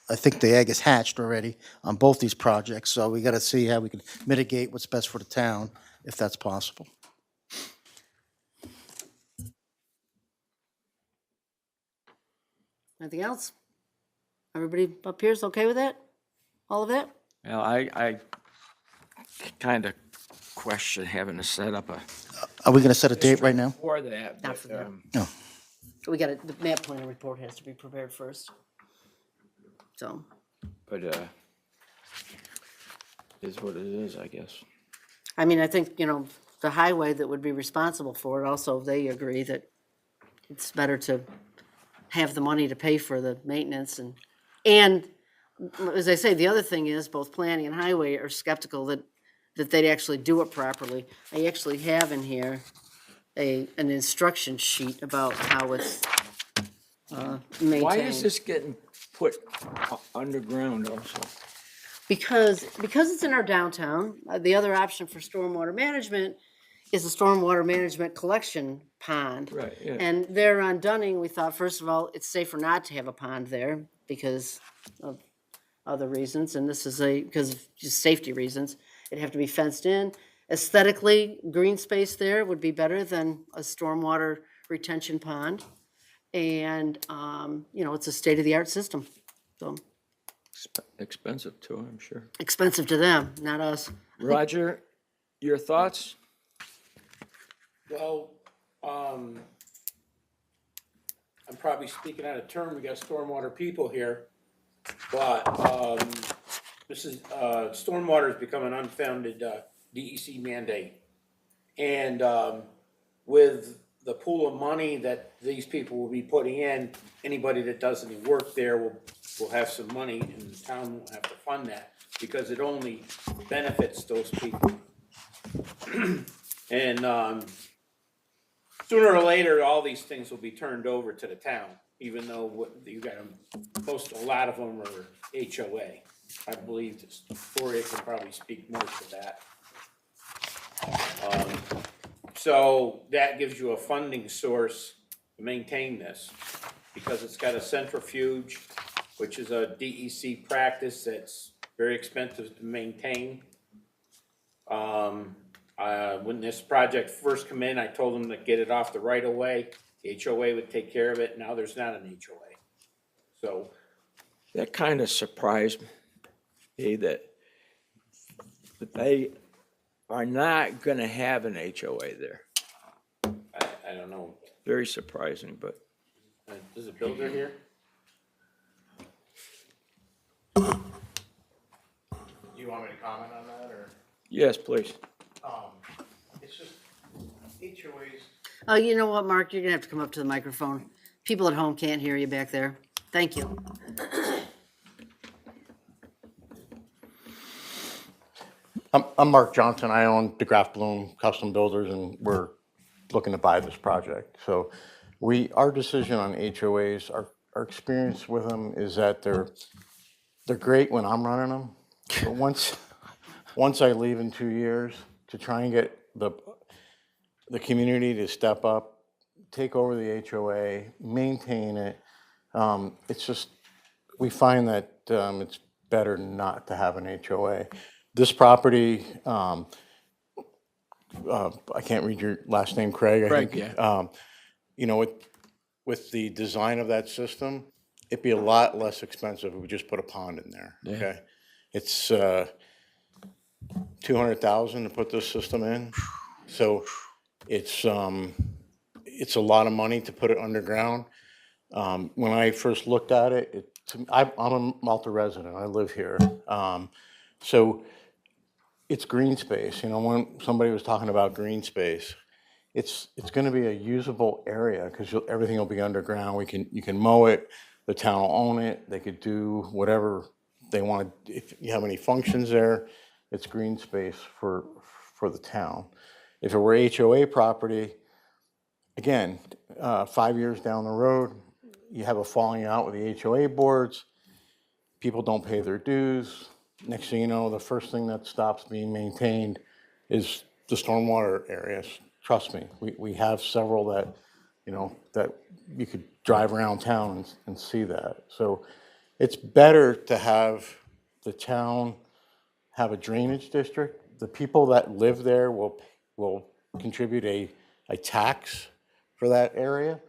I think the egg is hatched already on both these projects, so we got to see how we can mitigate what's best for the town, if that's possible. Anything else? Everybody up here is okay with that? All of that? Well, I kind of question having to set up a. Are we going to set a date right now? For that. Not but, for that. No. We got the map plan report has to be prepared first. So, But, is what it is, I guess. I mean, I think, the highway that would be responsible for it, also, they agree that it's better to have the money to pay for the maintenance and as I say, the other thing is both planning and highway are skeptical that they'd actually do it properly. I actually have in here an instruction sheet about how it's maintained. Why is this getting put underground also? Because it's in our downtown, the other option for stormwater management is a stormwater management collection pond. Right, yeah. And there on Dunning, we thought, first of all, it's safer not to have a pond there because of other reasons, and this is because of just safety reasons. It'd have to be fenced in. Aesthetically, green space there would be better than a stormwater retention pond. And, it's a state-of-the-art system, so Expensive too, I'm sure. expensive to them, not us. Roger, your thoughts? Well, I'm probably speaking out of turn, we got stormwater people here, but, this is, stormwater has become an unfounded, DEC mandate. And, with the pool of money that these people will be putting in, anybody that does any work there will have some money, and the town won't have to fund that, because it only benefits those people. And, sooner or later, all these things will be turned over to the town, even though you got them, a lot of them are HOA. I believe Victoria can probably speak more to that. So that gives you a funding source to maintain this, because it's got a centrifuge, which is a DEC practice that's very expensive to maintain. When this project first came in, I told them to get it off the right of way. The HOA would take care of it. Now there's not an HOA. So, That kind of surprised me that they are not gonna have an HOA there. I don't know. Very surprising, but Is a builder here? You want me to comment on that, or? yes, please. It's just HOAs. Oh, you know what, Mark, you're gonna have to come up to the microphone. People at home can't hear you back there. Thank you. I'm Mark Johnson. I own DeGraff Bloom Custom Builders, and we're looking to buy this project. So our decision on HOAs, our experience with them is that they're great when I'm running them. But once I leave in 2 years, to try and get the community to step up, take over the HOA, maintain it, it's just, we find that it's better not to have an HOA. This property, I can't read your last name, Craig. I Craig, think. yeah. with the design of that system, it'd be a lot less expensive if we just put a pond in there, okay? It's, 200,000 to put this system in, so it's a lot of money to put it underground. When I first looked at it, I'm a Malta resident, I live here. So it's green space, you know, when somebody was talking about green space, it's gonna be a usable area, because everything will be underground, you can mow it, the town will own it, they could do whatever they want, if you have any functions there, it's green space for the town. If it were HOA property, again, 5 years down the road, you have a falling out with the HOA boards, people don't pay their dues. Next thing you know, the first thing that stops being maintained is the stormwater areas. Trust me, we have several that, you know, that you could drive around town and see that. So it's better to have the town have a drainage district. The people that live there will contribute a tax for that area,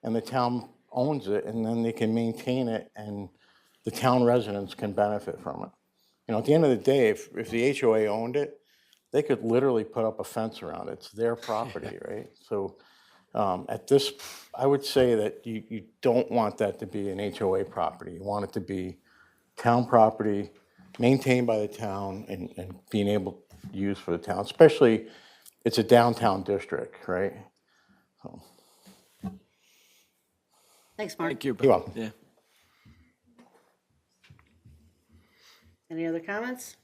and the town owns it, and then they can maintain it, and the town residents can benefit from it. You know, at the end of the day, if the HOA owned it, they could literally put up a fence around it. It's their property, right? So at this, I would say that you don't want that to be an HOA property. You want it to be town property, maintained by the town, and being able to use for the town, especially it's a downtown district, right? So, Thanks, Mark. Thank you. you're welcome. Yeah. Any other comments?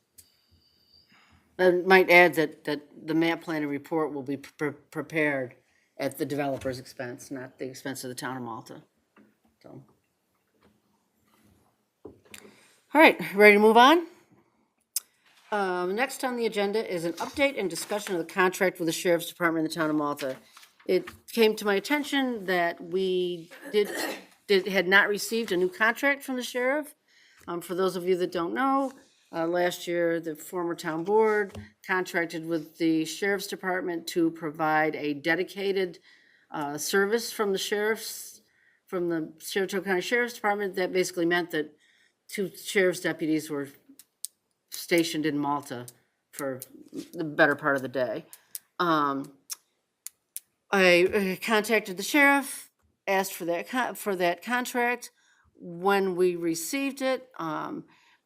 I might add that the map plan and report will be prepared at the developer's expense, not the expense of the town of Malta. So. All right, ready to move on? Next on the agenda is an update and discussion of the contract with the Sheriff's Department in the town of Malta. It came to my attention that we had not received a new contract from the sheriff. For those of you that don't know, last year, the former town board contracted with the Sheriff's Department to provide a dedicated service from the Saratoga County Sheriff's Department. That basically meant that 2 sheriff's deputies were stationed in Malta for the better part of the day. I contacted the sheriff, asked for that contract. When we received it,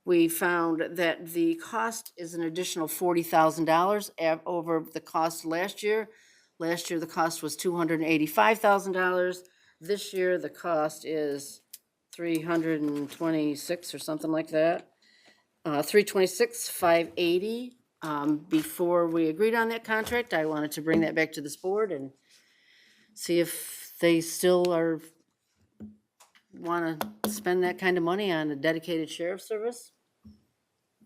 we found that the cost is an additional $40,000 over the cost last year. Last year, the cost was $285,000. This year, the cost is $326 or something like that. $326,580. Before we agreed on that contract, I wanted to bring that back to this board and see if they still want to spend that kind of money on a dedicated sheriff's service.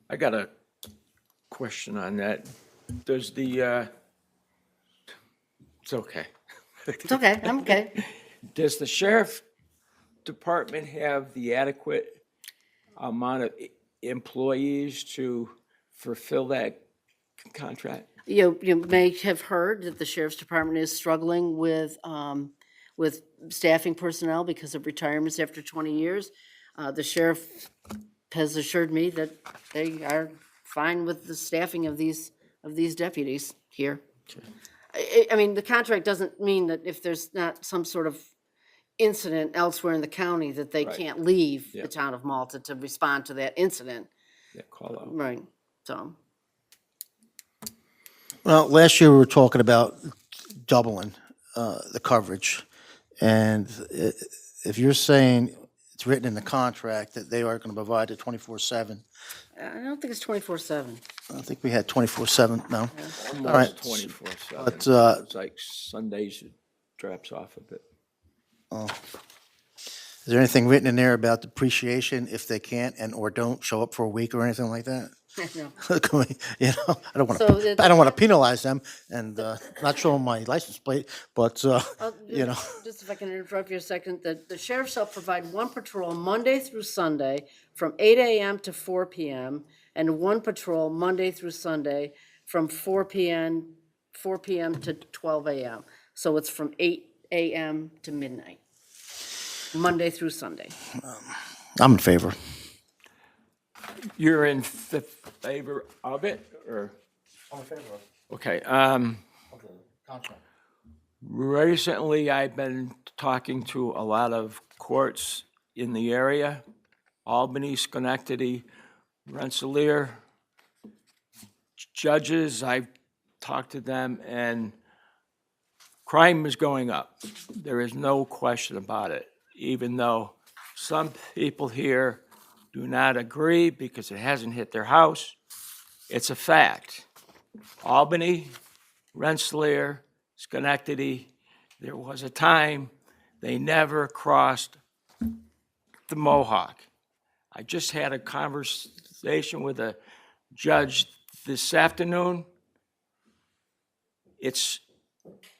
I got a question on that. Does the, it's okay. It's okay, I'm okay. Does the sheriff department have the adequate amount of employees to fulfill that contract? You may have heard that the sheriff's department is struggling with staffing personnel because of retirements after 20 years. The sheriff has assured me that they are fine with the staffing of these deputies here. I mean, the contract doesn't mean that if there's not some sort of incident elsewhere in the county that they Right. can't leave Yeah. the town of Malta to respond to that incident. Yeah, call out. Right, so. Well, last year we were talking about doubling the coverage. And if you're saying it's written in the contract that they are going to provide it 24/7, I don't think it's 24/7. I think we had 24/7, no? right. Almost 24/7. But, It's like Sundays it drops off a bit. Is there anything written in there about depreciation if they can't or don't show up for a week or anything like that? No. You know, I don't want So to, it- I don't want to penalize them and not show them my license plate, but, you know. Just if I can interrupt you a second, the sheriff shall provide one patrol Monday through Sunday from 8 AM to 4 PM, and one patrol Monday through Sunday from 4 PM to 12 AM. So it's from 8 AM to midnight. Monday through Sunday. I'm in favor. You're in favor of it, or? I'm in favor of Okay, the contract. recently I've been talking to a lot of courts in the area, Albany, Schenectady, Rensselaer, judges. I've talked to them, and crime is going up. There is no question about it, even though some people here do not agree because it hasn't hit their house. It's a fact. Albany, Rensselaer, Schenectady, there was a time they never crossed the Mohawk. I just had a conversation with a judge this afternoon. It's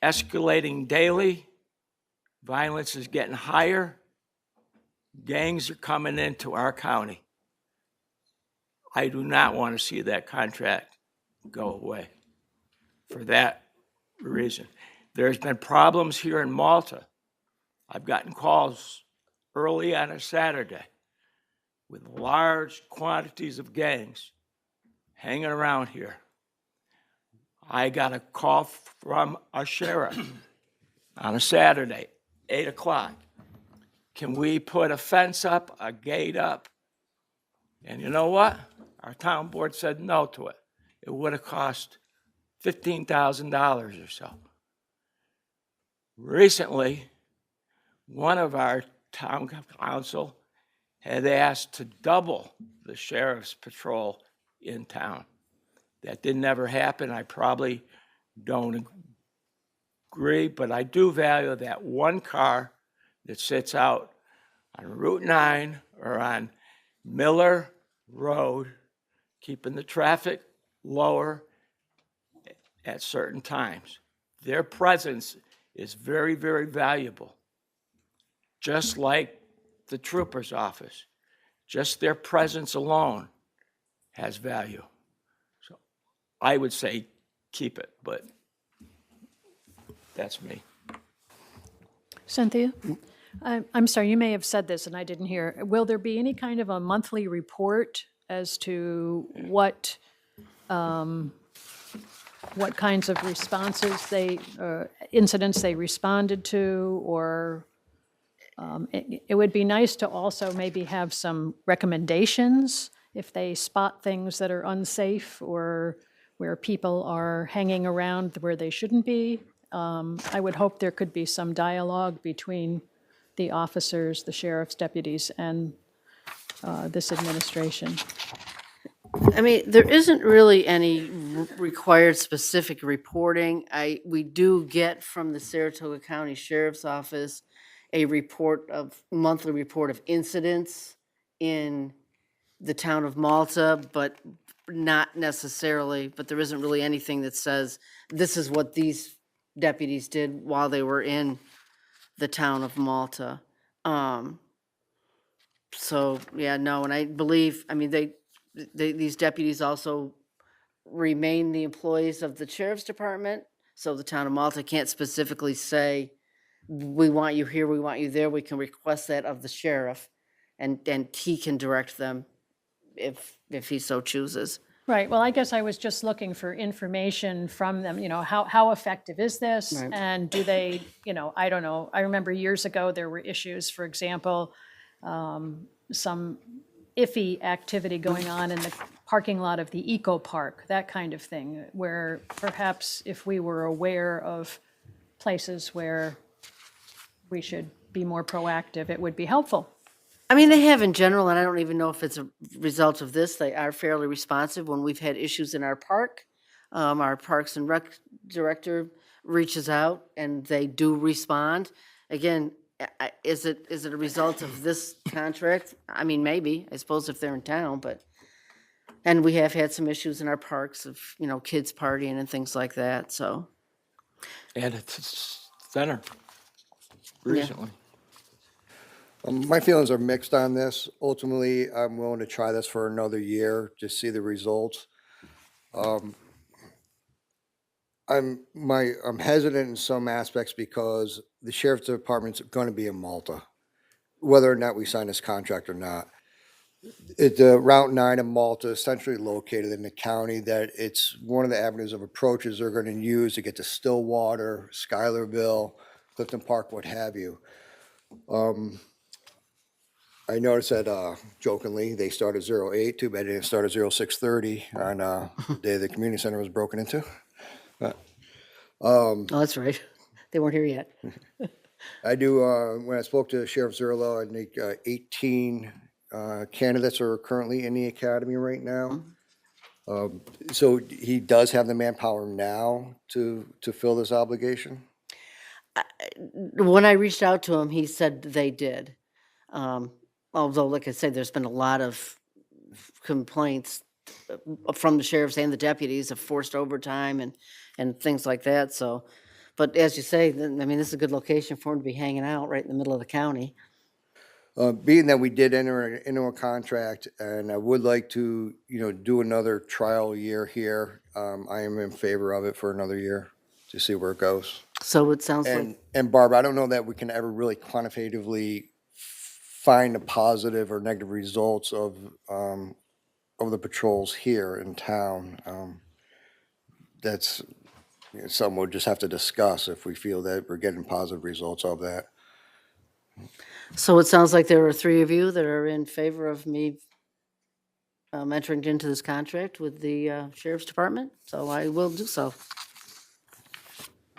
escalating daily. Violence is getting higher. Gangs are coming into our county. I do not want to see that contract go away for that reason. There's been problems here in Malta. I've gotten calls early on a Saturday with large quantities of gangs hanging around here. I got a call from a sheriff on a Saturday, 8 o'clock. Can we put a fence up, a gate up? And you know what? Our town board said no to it. It would have cost $15,000 or so. Recently, one of our town council had asked to double the sheriff's patrol in town. That didn't ever happen. I probably don't agree, but I do value that one car that sits out on Route 9 or on Miller Road, keeping the traffic lower at certain times. Their presence is very, very valuable, just like the trooper's office. Just their presence alone has value. So I would say keep it, but that's me. Cynthia? I'm sorry, you may have said this and I didn't hear. Will there be any kind of a monthly report as to what kinds of responses incidents they responded to, or it would be nice to also maybe have some recommendations if they spot things that are unsafe or where people are hanging around where they shouldn't be. I would hope there could be some dialogue between the officers, the sheriff's deputies, and this administration. I mean, there isn't really any required specific reporting. We do get from the Saratoga County Sheriff's Office a monthly report of incidents in the town of Malta, but not necessarily, but there isn't really anything that says this is what these deputies did while they were in the town of Malta. So, yeah, no, and I believe, I mean, these deputies also remain the employees of the sheriff's department, so the town of Malta can't specifically say, we want you here, we want you there. We can request that of the sheriff, and he can direct them if he so chooses. Right, well, I guess I was just looking for information from them, how effective is this? Right. And do they, I don't know, I remember years ago, there were issues, for example, some iffy activity going on in the parking lot of the Eco Park, that kind of thing, where perhaps if we were aware of places where we should be more proactive, it would be helpful. I mean, they have in general, and I don't even know if it's a result of this, they are fairly responsive when we've had issues in our park. Our Parks and Rec director reaches out and they do respond. Again, is it a result of this contract? I mean, maybe, I suppose if they're in town, and we have had some issues in our parks of, kids partying and things like that, so. And it's center recently. My feelings are mixed on this. Ultimately, I'm willing to try this for another year, to see the results. I'm hesitant in some aspects because the sheriff's department's going to be in Malta. whether or not we sign this contract or not. Route 9 in Malta is centrally located in the county, that it's one of the avenues of approaches they're going to use to get to Stillwater, Schuylerville, Clifton Park, what have you. I noticed that jokingly, they started 08, too bad they didn't start at 0630 on the day the community center was broken into. Oh, that's right. They weren't here yet. I do, when I spoke to Sheriff Zerlo, I think 18 candidates are currently in the academy right now. So he does have the manpower now to fill this obligation? When I reached out to him, he said they did. Although, like I said, there's been a lot of complaints from the sheriffs and the deputies of forced overtime and things like that, so. But as you say, then, I mean, this is a good location for him to be hanging out, right in the middle of the county. Being that we did enter into a contract, and I would like to, do another trial year here, I am in favor of it for another year to see where it goes. So it sounds like, And Barbara, I don't know that we can ever really quantitatively find the positive or negative results of the patrols here in town. That's something we'll just have to discuss if we feel that we're getting positive results of that. so it sounds like there are 3 of you that are in favor of me entering into this contract with the sheriff's department, so I will do so.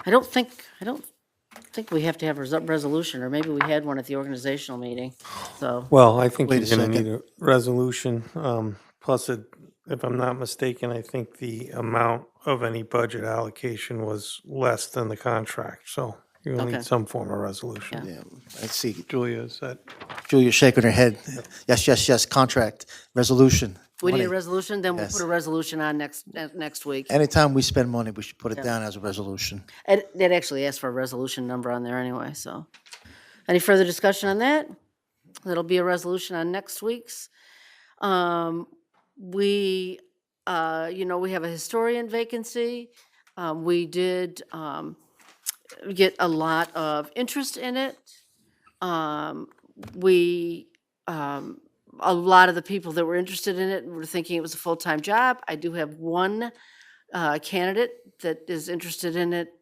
I don't think we have to have a resolution, or maybe we had one at the organizational meeting, so. Well, I think Wait you're a going to need second. a resolution. Plus, if I'm not mistaken, I think the amount of any budget allocation was less than the contract. So you're going to Okay. need some form of resolution. Yeah, I see Julia, is that? Julia shaking her head. Yes, yes, yes, contract, resolution. We need a money. resolution, then we'll Yes. put a resolution on next week. Anytime we spend money, we should put it down as a resolution. And it actually asks for a resolution number on there anyway, so. Any further discussion on that? That'll be a resolution on next week's. We have a historian vacancy. We did get a lot of interest in it. A lot of the people that were interested in it were thinking it was a full-time job. I do have one candidate that is interested in it,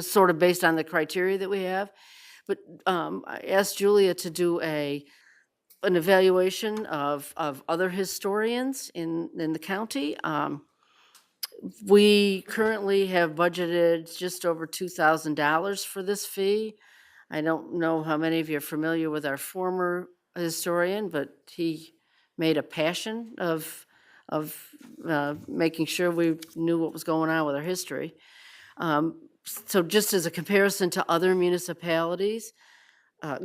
sort of based on the criteria that we have. But I asked Julia to do an evaluation of other historians in the county. We currently have budgeted just over $2,000 for this fee. I don't know how many of you are familiar with our former historian, but he made a passion of making sure we knew what was going on with our history. So just as a comparison to other municipalities,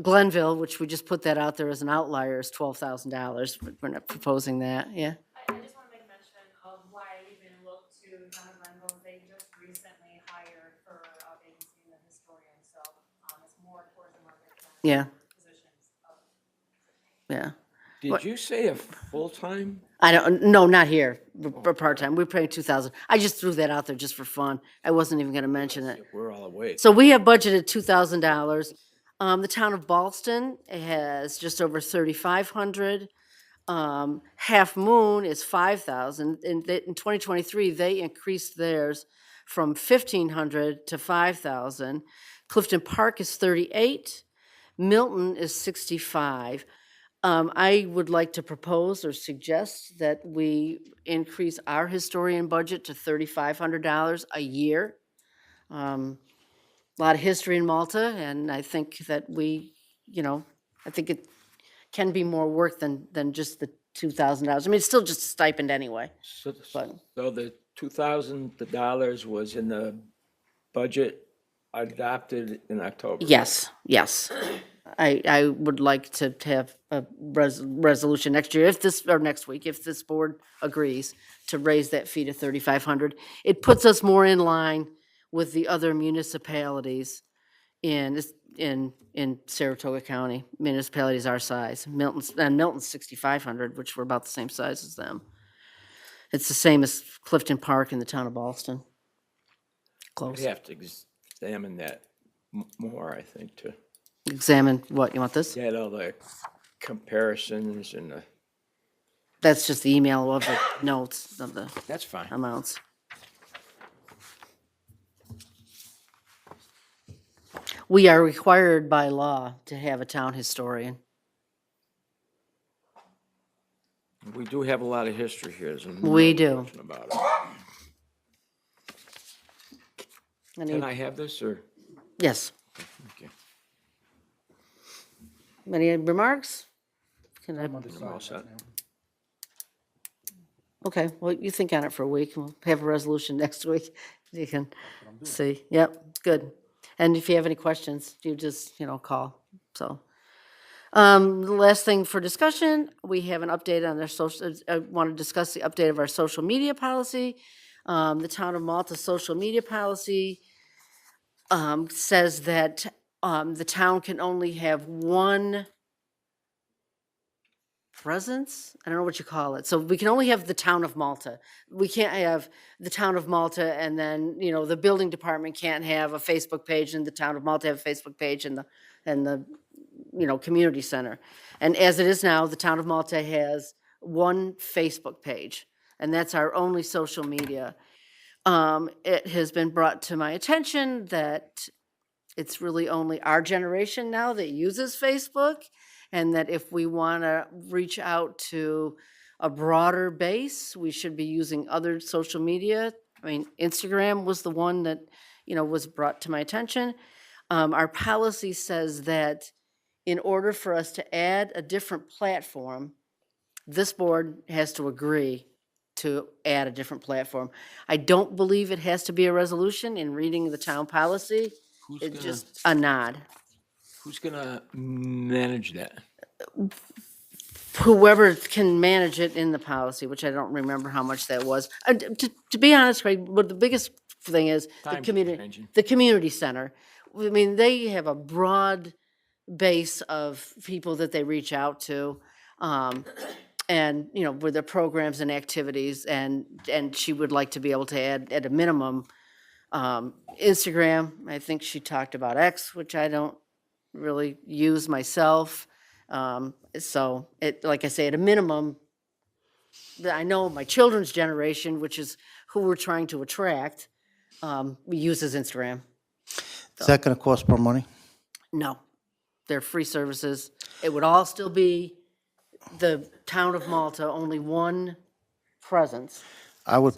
Glenville, which we just put that out there as an outlier, is $12,000, but we're not proposing that, yeah? I just want to make mention of why I even looked to Town of Glenville. They just recently hired for a vacancy in the historian, so it's more towards the market than Yeah, positions. yeah. Did you say a full-time? No, not here, for part-time, we're paying 2,000. I just threw that out there just for fun. I wasn't even gonna mention it. We're all awake. So we have budgeted $2,000. The town of Ballston has just over 3,500. Half Moon is 5,000. In 2023, they increased theirs from 1,500 to 5,000. Clifton Park is 38. Milton is 65. I would like to propose or suggest that we increase our historian budget to $3,500 a year. A lot of history in Malta, and I think that I think it can be more work than just the $2,000. I mean, it's still just a stipend anyway. So But- the $2,000 was in the budget adopted in October? Yes, yes. I would like to have a resolution next year, next week, if this board agrees to raise that fee to $3,500. It puts us more in line with the other municipalities in Saratoga County, municipalities our size. Milton's 6,500, which we're about the same size as them. It's the same as Clifton Park in the town of Ballston. We Close. have to examine that more, I think, too. Examine what, you want this? Get all the comparisons and the, That's just the email of the notes of the that's fine. amounts. We are required by law to have a town historian. We do have a lot of history here. There's We no do. question about it. Any- Can I have this, or? Yes. Okay. Any remarks? Can I? I'm all set. Okay, well, you think on it for a week, and we'll have a resolution next week. You can see, yep, good. And if you have any questions, you just, call, so. The last thing for discussion, we have an update on their social, I want to discuss the update of our social media policy. The Town of Malta social media policy says that the town can only have one presence? I don't know what you call it. So we can only have the Town of Malta. We can't have the Town of Malta and then, the building department can't have a Facebook page and the Town of Malta have a Facebook page and the community center. And as it is now, the Town of Malta has one Facebook page, and that's our only social media. It has been brought to my attention that it's really only our generation now that uses Facebook, and that if we want to reach out to a broader base, we should be using other social media. I mean, Instagram was the one that, was brought to my attention. Our policy says that in order for us to add a different platform, this board has to agree to add a different platform. I don't believe it has to be a resolution. In reading the town policy, Who's it's gonna- just a nod. Who's gonna manage that? Whoever can manage it in the policy, which I don't remember how much that was. To be honest, Craig, what the biggest thing is, Times changing. the community center. I mean, they have a broad base of people that they reach out to, and, with their programs and activities, and she would like to be able to add, at a minimum, Instagram. I think she talked about X, which I don't really use myself. So like I say, at a minimum, I know my children's generation, which is who we're trying to attract, uses Instagram. Is that going to cost more money? No, they're free services. It would all still be the Town of Malta, only one presence. I would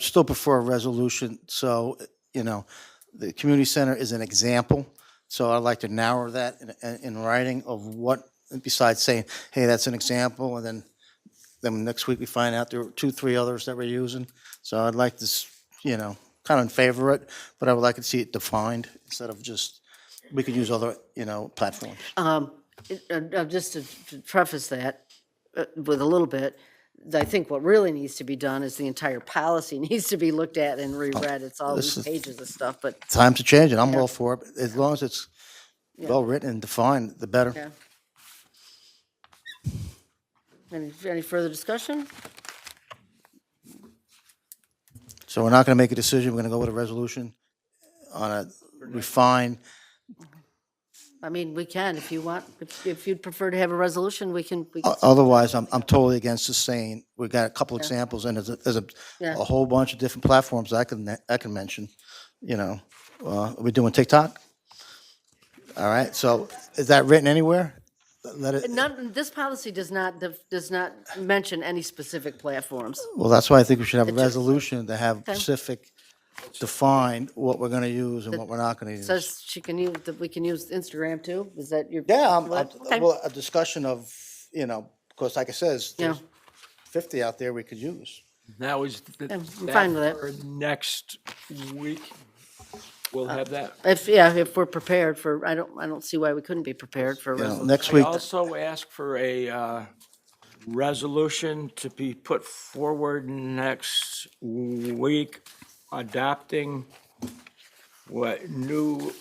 still prefer a resolution, so, the community center is an example. So I'd like to narrow that in writing of what, besides saying, hey, that's an example, and then next week we find out there were 2, 3 others that we're using. So I'd like to, kind of in favor of it, but I would like to see it defined instead of just, we could use other, platforms. Just to preface that with a little bit, I think what really needs to be done is the entire policy needs to be looked at and reread. It's all This these is- pages of stuff, but, Times are changing, I'm all for it, as long as it's well-written and defined, the better. yeah. Any further discussion? So we're not going to make a decision, we're going to go with a resolution on a refined, I mean, we can, if you want, if you'd prefer to have a resolution, we can. otherwise, I'm totally against just saying, we got a couple examples, and there's Yeah. a whole bunch of different platforms I can mention, we're doing TikTok? All right, so is that written anywhere? Let it, This policy does not mention any specific platforms. well, that's why I think we should have a It just- resolution to have specific, define what we're gonna use and what we're not gonna use. Says she can use, that we can use Instagram too? Is that your? Yeah, Okay. well, a discussion of, because like I says, there's Yeah. 50 out there we could use. That was, I'm fine with it. for next week, we'll have that. If we're prepared for, I don't see why we couldn't be prepared for a resolution. Next I week, also ask for a resolution to be put forward next week adopting what New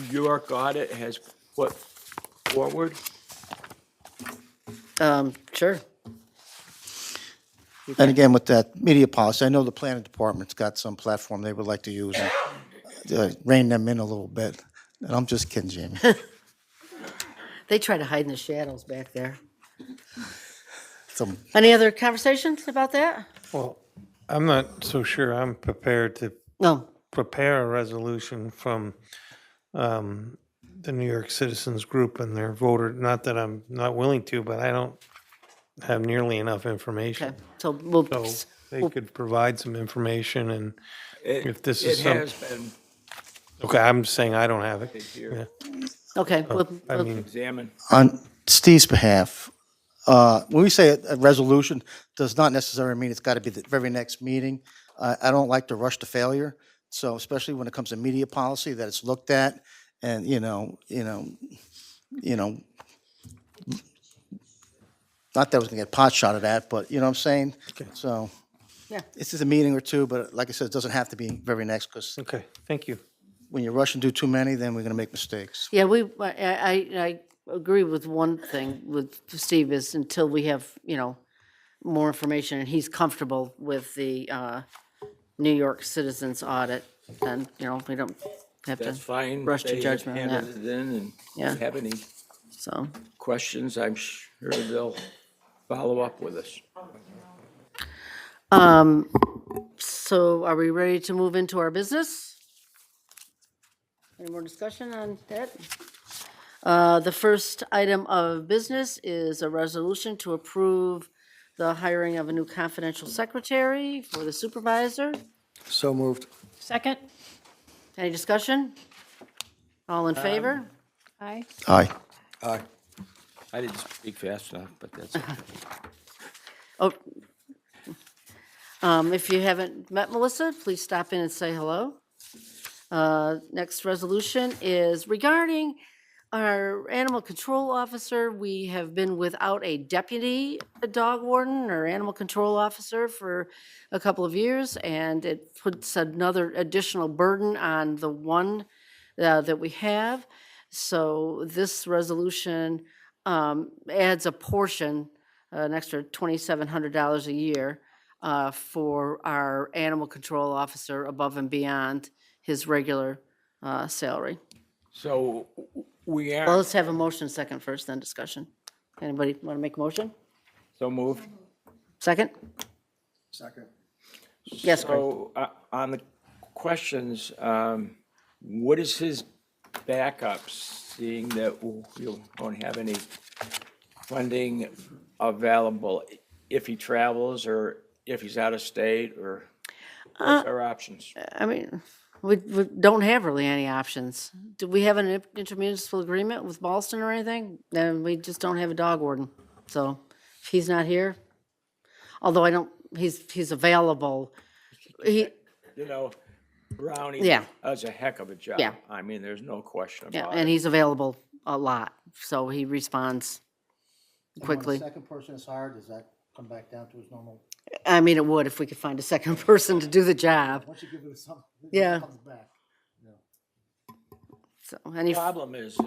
York Audit has put forward. Sure. and again, with that media policy, I know the planning department's got some platform they would like to use, and rein them in a little bit. And I'm just kidding, Jamie. They try to hide in the shadows back there. Some, Any other conversations about that? Well, I'm not so sure I'm prepared to No. prepare a resolution from the New York Citizens Group and their voter, not that I'm not willing to, but I don't have nearly enough Okay, information. so we'll, So they could provide some information, and if this It is some, has been okay, I'm just saying I don't have it. here, okay, I mean, examined. on Steve's behalf, when we say a resolution, does not necessarily mean it's got to be the very next meeting. I don't like to rush to failure, so especially when it comes to media policy, that it's looked at, and, not that I was gonna get pot shotted at, but you know what I'm saying? So, Yeah. this is a meeting or two, but like I said, it doesn't have to be very next, because okay, thank you. when you rush and do too many, then we're gonna make mistakes. yeah, I agree with one thing with Steve is until we have, more information and he's comfortable with the New York Citizens audit, then, we don't have That's to fine. rush to They judgment on handed that, it in, and Yeah. if you have any so. questions, I'm sure they'll follow up with us. So are we ready to move into our business? Any more discussion on that? The first item of business is a resolution to approve the hiring of a new confidential secretary for the supervisor. So moved. Second? Any discussion? All in favor? Aye. Aye. Aye. I didn't speak fast enough, but that's okay. Oh, if you haven't met Melissa, please stop in and say hello. Next resolution is regarding our animal control officer. We have been without a deputy dog warden or animal control officer for a couple of years, and it puts another additional burden on the one that we have. So this resolution adds a portion, an extra $2,700 a year for our animal control officer above and beyond his regular salary. So we Well, are, let's have a motion second first, then discussion. Anybody want to make a motion? so moved. Second? Second. Yes, Greg. So on the questions, what is his backup, seeing that we won't have any funding available if he travels or if he's out of state, or what's our options? I mean, we don't have really any options. Do we have an intermunicipal agreement with Ballston or anything? Then we just don't have a dog warden. So if he's not here, although he's available. He, Brownie Yeah. does a heck of a job. Yeah. I mean, there's no question yeah, about and it. he's available a lot, so he responds quickly. second person is hired, does that come back down to his normal? I mean, it would if we could find a second person to do the job. Once you give it some, Yeah. comes back. So, any, Problem is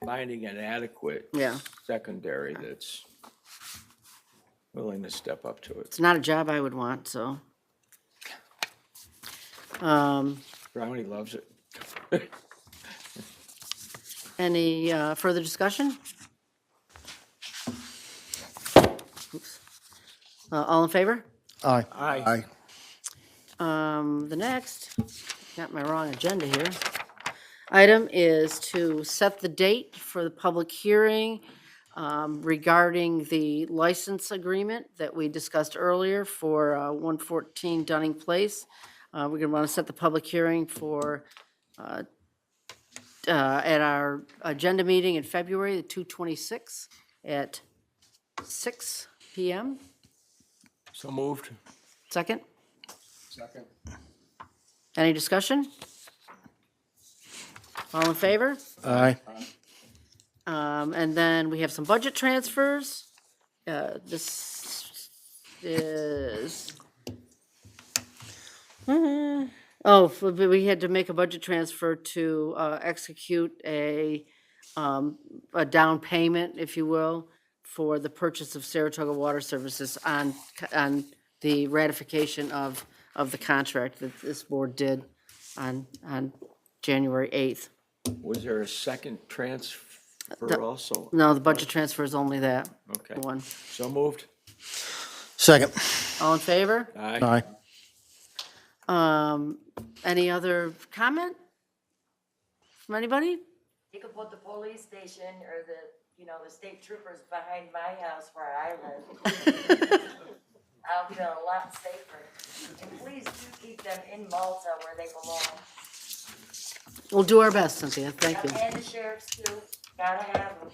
finding an adequate Yeah. secondary that's willing to step up to it. it's not a job I would want, so. Brownie loves it. Any further discussion? Oops. All in favor? Aye. Aye. The next, got my wrong agenda here. Item is to set the date for the public hearing regarding the license agreement that we discussed earlier for 114 Dunning Place. We're going to want to set the public hearing for, at our agenda meeting in February, the 2/26, at 6 PM. So moved. Second? Second. Any discussion? All in favor? Aye. And then we have some budget transfers. This is, we had to make a budget transfer to execute a down payment, if you will, for the purchase of Saratoga Water Services on the ratification of the contract that this board did on January 8th. Was there a second transfer? transfer also? No, the budget transfer is only that Okay, one. so moved. Second. All in favor? Aye. Aye. Any other comment from anybody? You could put the police station or the state troopers behind my house where I live. I'll feel a lot safer. And please do keep them in Malta where they belong. We'll do our best, Cynthia, thank you. And the sheriffs too, gotta have them.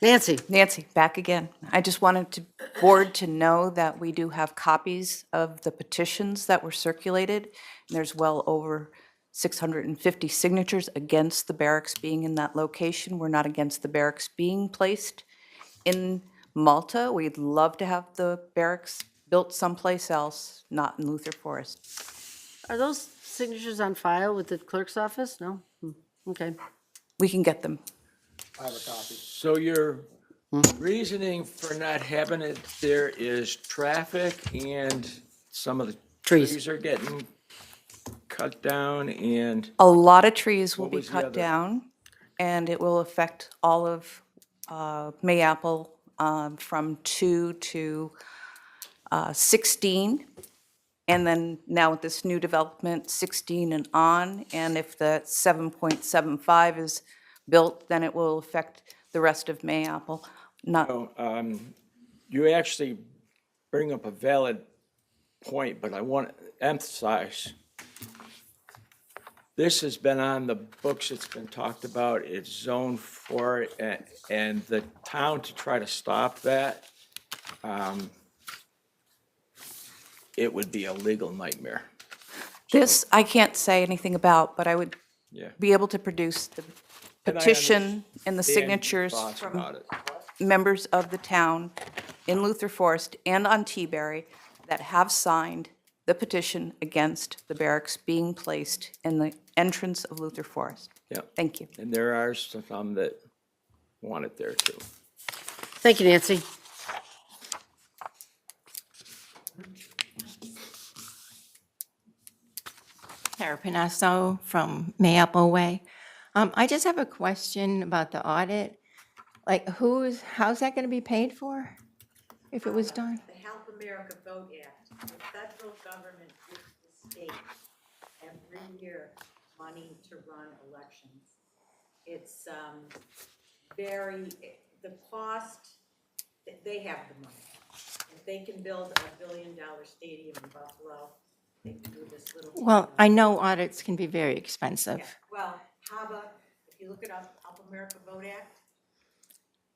Nancy? Nancy, back again. I just wanted the board to know that we do have copies of the petitions that were circulated. And there's well over 650 signatures against the barracks being in that location. We're not against the barracks being placed in Malta. We'd love to have the barracks built someplace else, not in Luther Forest. Are those signatures on file with the clerk's office? No? Okay. We can get them. So your reasoning for not having it there is traffic and some of the trees are getting cut down and, A lot of trees will What be was the cut other? down, and it will affect all of Mayapple from 2 to 16. And then now with this new development, 16 and on. And if the 7.75 is built, then it will affect the rest of Mayapple. Not, you actually bring up a valid point, but I want to emphasize, this has been on the books, it's been talked about, it's zoned for it, and the town to try to stop that, it would be a legal nightmare. this I can't say anything about, but I would Yeah. be able to produce the And I petition and the understand your signatures thoughts from about it. members of the town in Luther Forest and on Teaberry that have signed the petition against the barracks being placed in the entrance of Luther Forest. Yeah, Thank you. and there are some that want it there too. Thank you, Nancy. Tara Panasso from Mayapple Way. I just have a question about the audit. Like, how's that gonna be paid for if it was done? The Help America Vote Act, the federal government gives the state every year money to run elections. It's the cost, they have the money. If they can build a $1 billion stadium in Buffalo, they can do this little. Well, I know audits can be very expensive. Yeah, well, HAVA, if you look it up, Help America Vote Act,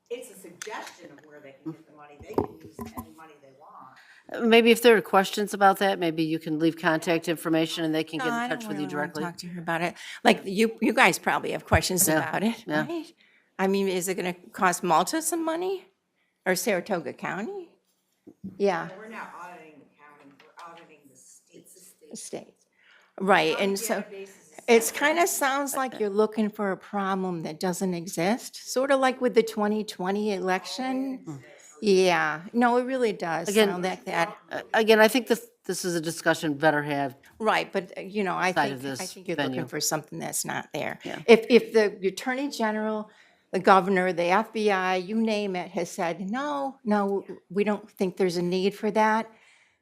it's a suggestion of where they can get the money. They can use any money they want. Maybe if there are questions about that, maybe you can leave contact information and they can get No, I in touch don't with you really wanna directly. talk to her about it. Like, you guys probably have questions Yeah, about it, yeah. right? I mean, is it gonna cost Malta some money? Or Saratoga County? Yeah, We're not auditing the county, we're auditing the states. the states. Right, and so it's kind of sounds like you're looking for a problem that doesn't exist, sort of like with the 2020 election. Yeah, no, it really does Again- sound like that. Again, I think this is a discussion better had. Right, but, I Side of think, I this think you're venue. looking for something that's not there. Yeah. If the Attorney General, the governor, the FBI, you name it, has said, no, we don't think there's a need for that,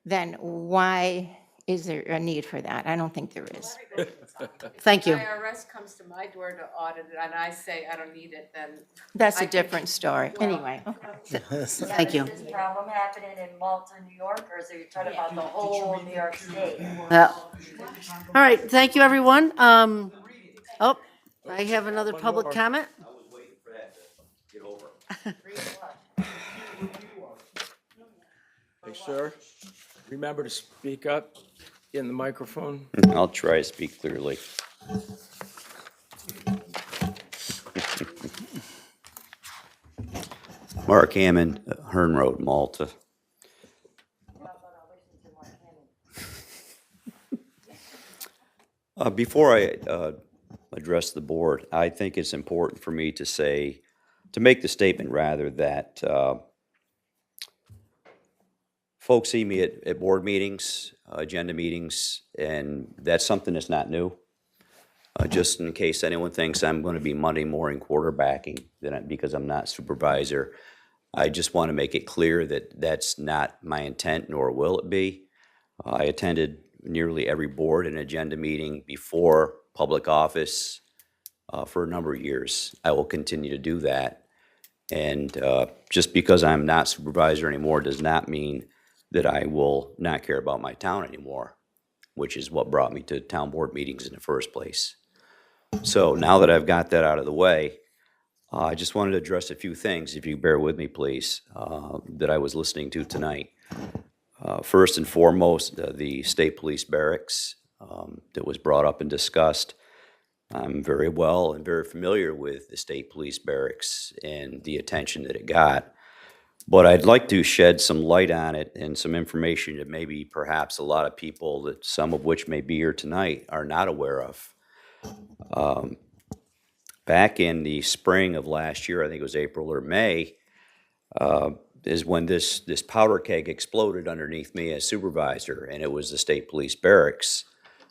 then why is there a need for that? I don't think there is. Thank you. IRS comes to my door to audit it, and I say I don't need it, then That's a different story. Anyway, Thank you. Is this problem happening in Malta, New York, or is it, you're talking about the whole New York State? Yeah. All right, thank you, everyone. Oh, I have another public comment. Hey, sir, remember to speak up in the microphone. I'll try to speak clearly. Mark Hammond, Hearn Road, Malta. Before I address the board, I think it's important for me to make the statement rather that folks see me at board meetings, agenda meetings, and that's something that's not new. Just in case anyone thinks I'm going to be Monday morning quarterbacking because I'm not supervisor, I just want to make it clear that that's not my intent, nor will it be. I attended nearly every board and agenda meeting before public office for a number of years. I will continue to do that. And just because I'm not supervisor anymore does not mean that I will not care about my town anymore, which is what brought me to town board meetings in the first place. So now that I've got that out of the way, I just wanted to address a few things, if you bear with me, please, that I was listening to tonight. First and foremost, the state police barracks that was brought up and discussed. I'm very well and very familiar with the state police barracks and the attention that it got. But I'd like to shed some light on it and some information that maybe perhaps a lot of people, that some of which may be here tonight, are not aware of. Back in the spring of last year, I think it was April or May, is when this powder keg exploded underneath me as supervisor, and it was the state police barracks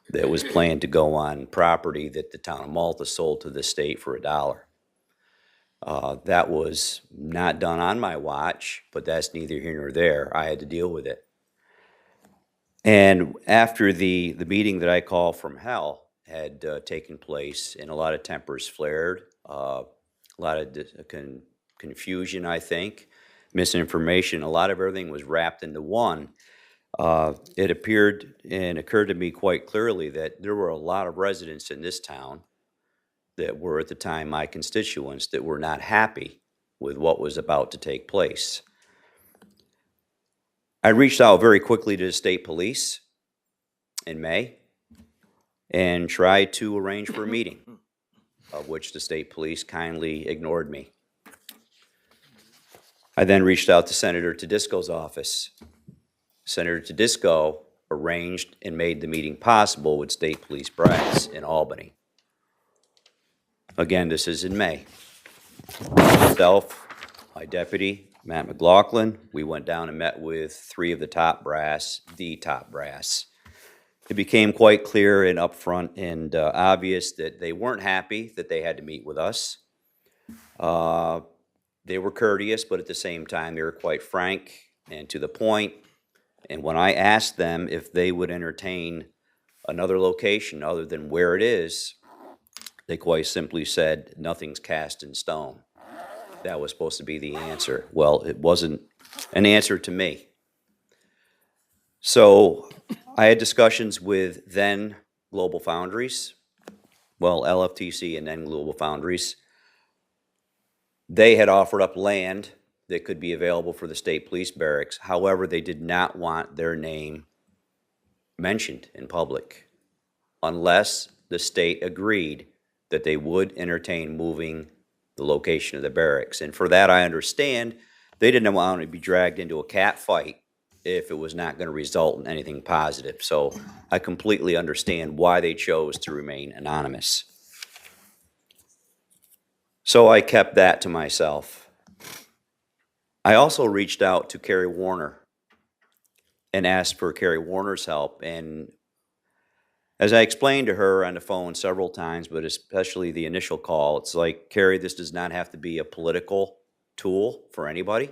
that was planned to go on property that the town of Malta sold to the state for $1. That was not done on my watch, but that's neither here nor there. I had to deal with it. And after the meeting that I call from hell had taken place, and a lot of tempers flared, a lot of confusion, I think, misinformation, a lot of everything was wrapped into one. It appeared and occurred to me quite clearly that there were a lot of residents in this town that were at the time my constituents that were not happy with what was about to take place. I reached out very quickly to the state police in May and tried to arrange for a meeting, of which the state police kindly ignored me. I then reached out to Senator Tedisco's office. Senator Tedisco arranged and made the meeting possible with state police brass in Albany. Again, this is in May. Myself, my deputy, Matt McLaughlin, we went down and met with 3 of the top brass. It became quite clear and upfront and obvious that they weren't happy that they had to meet with us. They were courteous, but at the same time, they were quite frank and to the point. And when I asked them if they would entertain another location other than where it is, they quite simply said, nothing's cast in stone. That was supposed to be the answer. Well, it wasn't an answer to me. So I had discussions with then Global Foundries, well, LFTC and then Global Foundries. They had offered up land that could be available for the state police barracks. However, they did not want their name mentioned in public unless the state agreed that they would entertain moving the location of the barracks. And for that, I understand they didn't want to be dragged into a cat fight if it was not going to result in anything positive. So I completely understand why they chose to remain anonymous. So I kept that to myself. I also reached out to Carrie Warner and asked for Carrie Warner's help. And as I explained to her on the phone several times, but especially the initial call, it's like, Carrie, this does not have to be a political tool for anybody.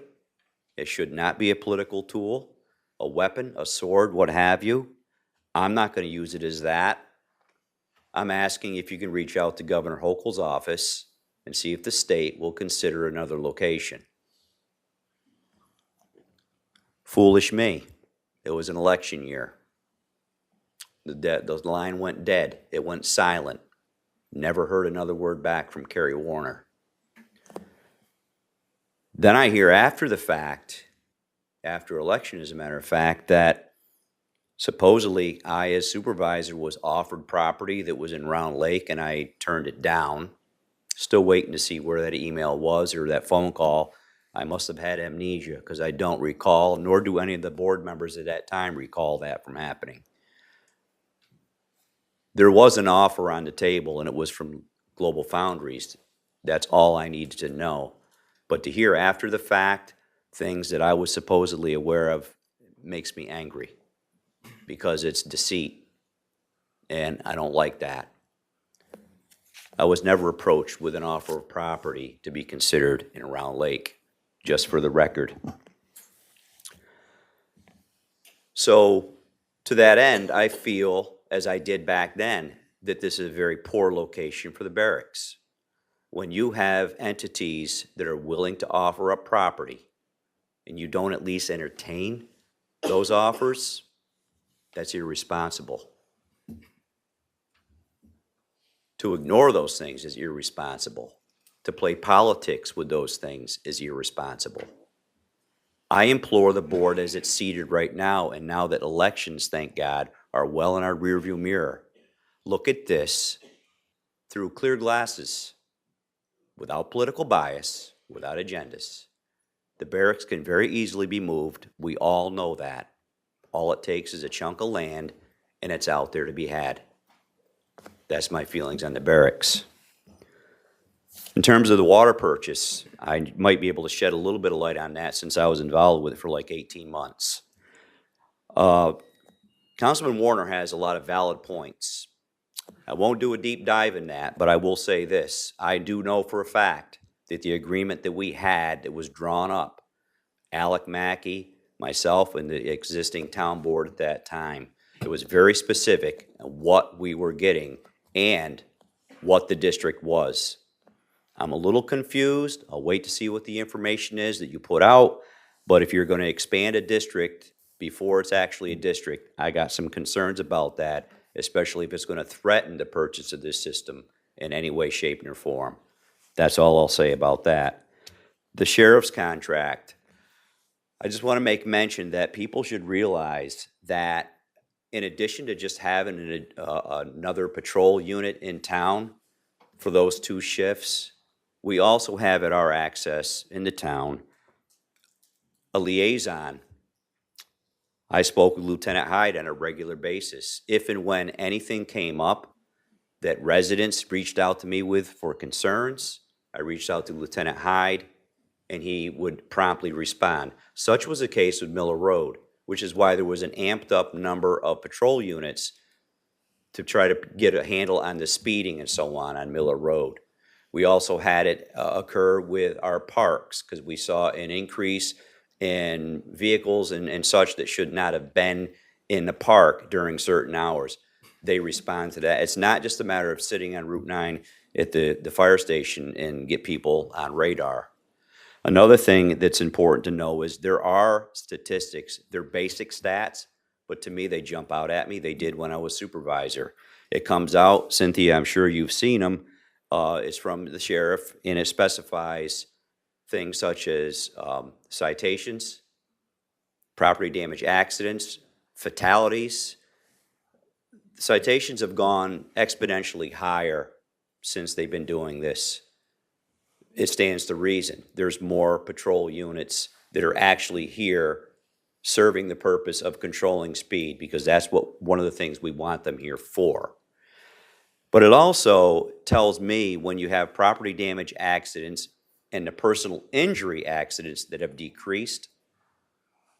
It should not be a political tool, a weapon, a sword, what have you. I'm not going to use it as that. I'm asking if you can reach out to Governor Hochul's office and see if the state will consider another location. Foolish me. It was an election year. The line went dead. It went silent. Never heard another word back from Carrie Warner. Then I hear after the fact, after election as a matter of fact, that supposedly I as supervisor was offered property that was in Round Lake and I turned it down. Still waiting to see where that email was or that phone call. I must have had amnesia because I don't recall, nor do any of the board members at that time recall that from happening. There was an offer on the table and it was from Global Foundries. That's all I needed to know. But to hear after the fact things that I was supposedly aware of makes me angry because it's deceit and I don't like that. I was never approached with an offer of property to be considered in Round Lake, just for the record. So, to that end, I feel, as I did back then, that this is a very poor location for the barracks. When you have entities that are willing to offer up property, and you don't at least entertain those offers, that's irresponsible. To ignore those things is irresponsible. To play politics with those things is irresponsible. I implore the board as it's seated right now, and now that elections, thank God, are well in our rearview mirror, look at this through clear glasses, without political bias, without agendas. The barracks can very easily be moved. We all know that. All it takes is a chunk of land, and it's out there to be had. That's my feelings on the barracks. In terms of the water purchase, I might be able to shed a little bit of light on that since I was involved with it for like 18 months. Councilman Warner has a lot of valid points. I won't do a deep dive in that, but I will say this. I do know for a fact that the agreement that we had that was drawn up, Alec Mackey, myself, and the existing town board at that time, it was very specific on what we were getting and what the district was. I'm a little confused. I'll wait to see what the information is that you put out, but if you're going to expand a district before it's actually a district, I got some concerns about that, especially if it's going to threaten the purchase of this system in any way, shape, or form. That's all I'll say about that. The sheriff's contract, I just want to make mention that people should realize that in addition to just having another patrol unit in town for those 2 shifts, we also have at our access in the town a liaison. I spoke with Lieutenant Hyde on a regular basis. If and when anything came up that residents reached out to me with for concerns, I reached out to Lieutenant Hyde, and he would promptly respond. Such was the case with Miller Road, which is why there was an amped up number of patrol units to try to get a handle on the speeding and so on Miller Road. We also had it occur with our parks because we saw an increase in vehicles and such that should not have been in the park during certain hours. They respond to that. It's not just a matter of sitting on Route 9 at the fire station and get people on radar. Another thing that's important to know is there are statistics. They're basic stats, but to me, they jump out at me. They did when I was supervisor. It comes out, Cynthia, I'm sure you've seen them. It's from the sheriff, and it specifies things such as citations, property damage accidents, fatalities. Citations have gone exponentially higher since they've been doing this. It stands to reason. There's more patrol units that are actually here serving the purpose of controlling speed, because that's what one of the things we want them here for. But it also tells me when you have property damage accidents and the personal injury accidents that have decreased,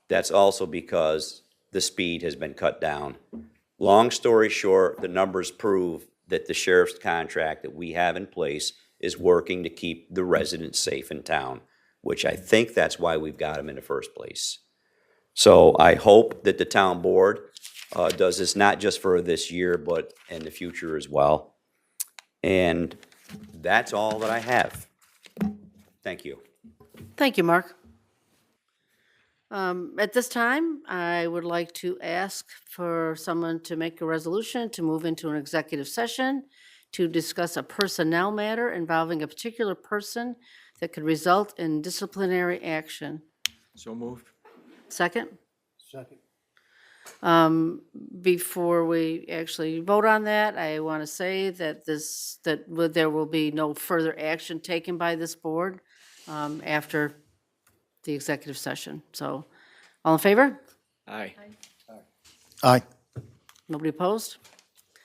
that's also because the speed has been cut down. Long story short, the numbers prove that the sheriff's contract that we have in place is working to keep the residents safe in town, which I think that's why we've got them in the first place. So I hope that the town board does this not just for this year, but in the future as well. And that's all that I have. Thank you. Thank you, Mark. At this time, I would like to ask for someone to make a resolution to move into an executive session to discuss a personnel matter involving a particular person that could result in disciplinary action. So moved. Second? Second. Before we actually vote on that, I want to say that there will be no further action taken by this board after the executive session. So, all in favor? Aye. Aye. Nobody opposed?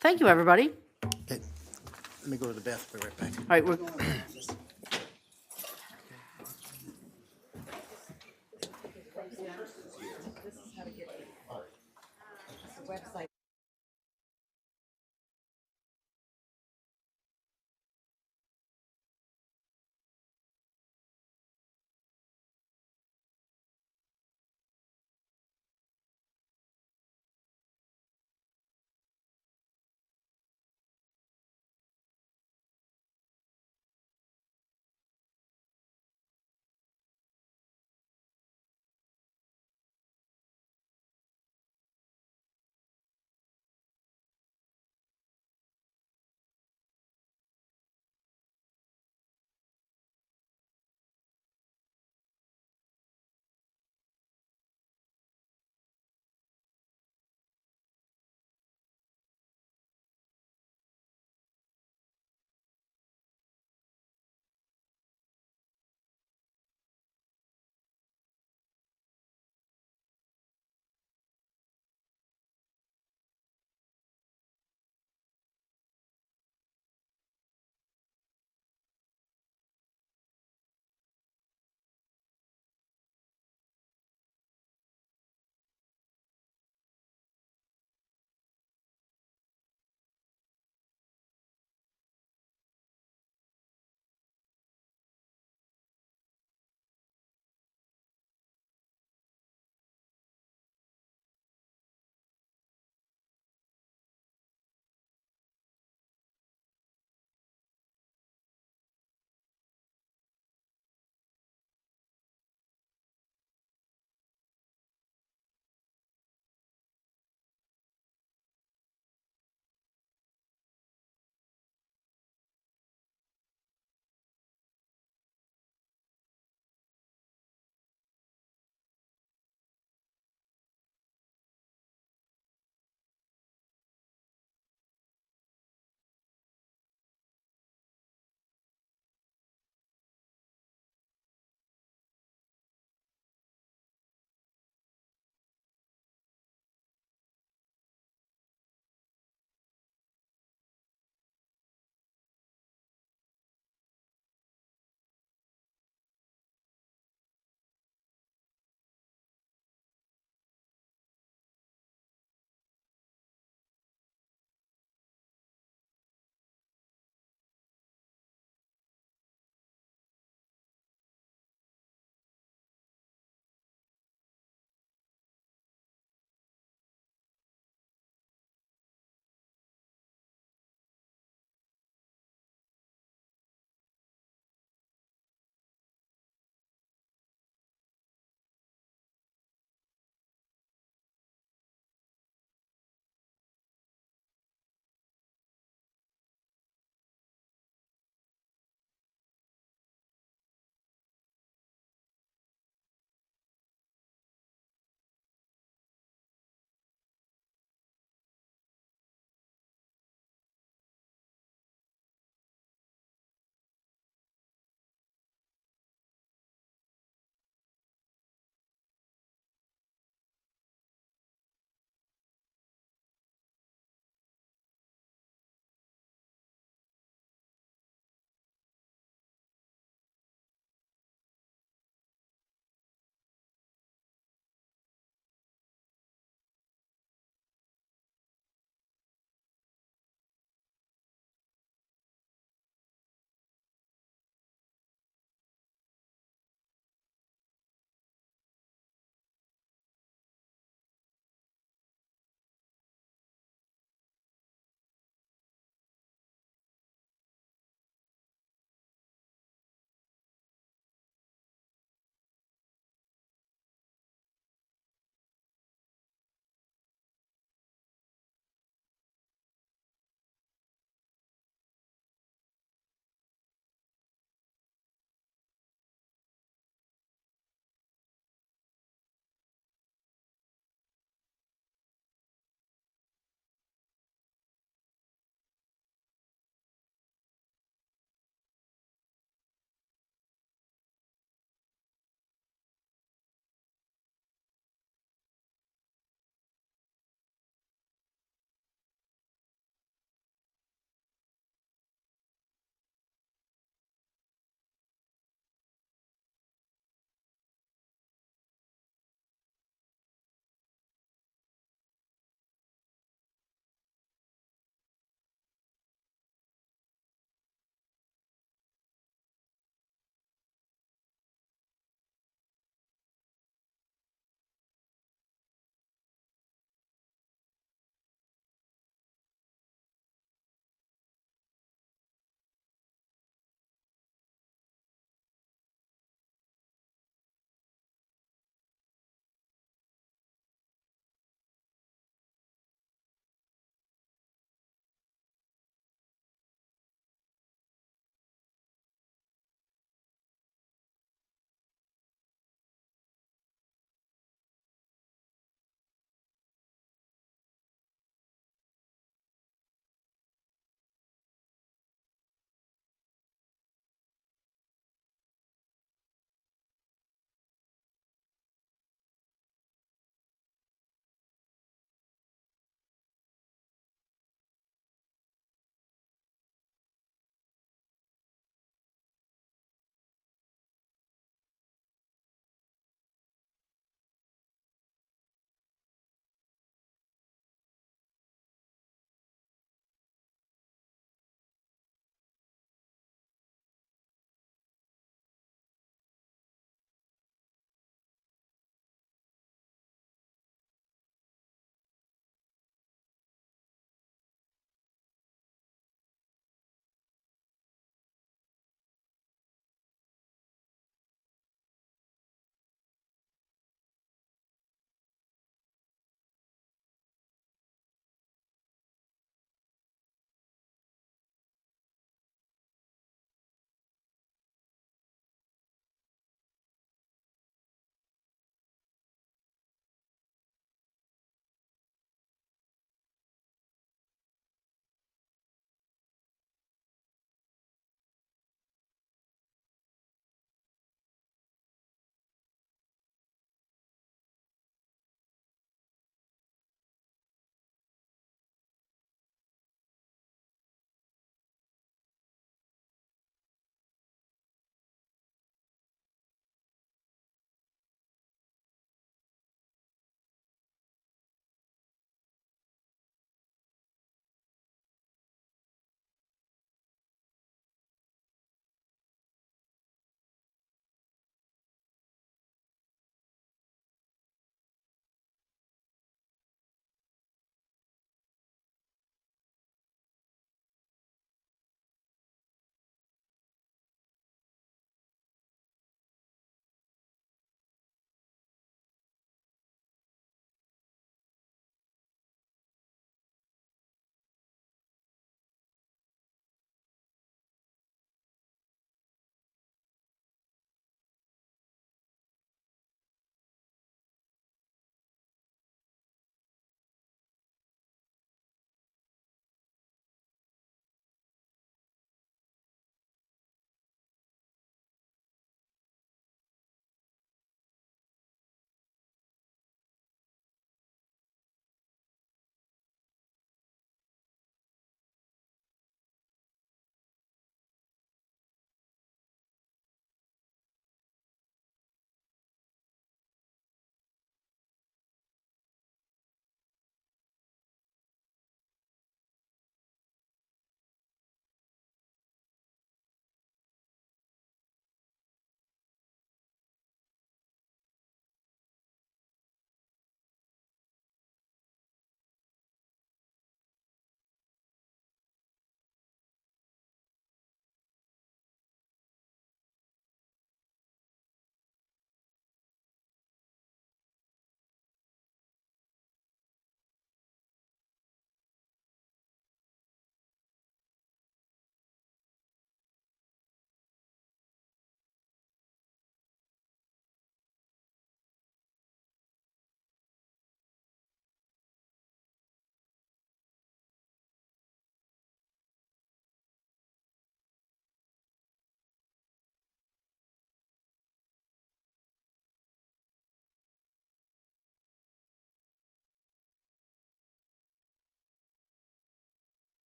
Thank you, everybody. Okay. Let me go to the bathroom, be right back. All right, we're going. Website.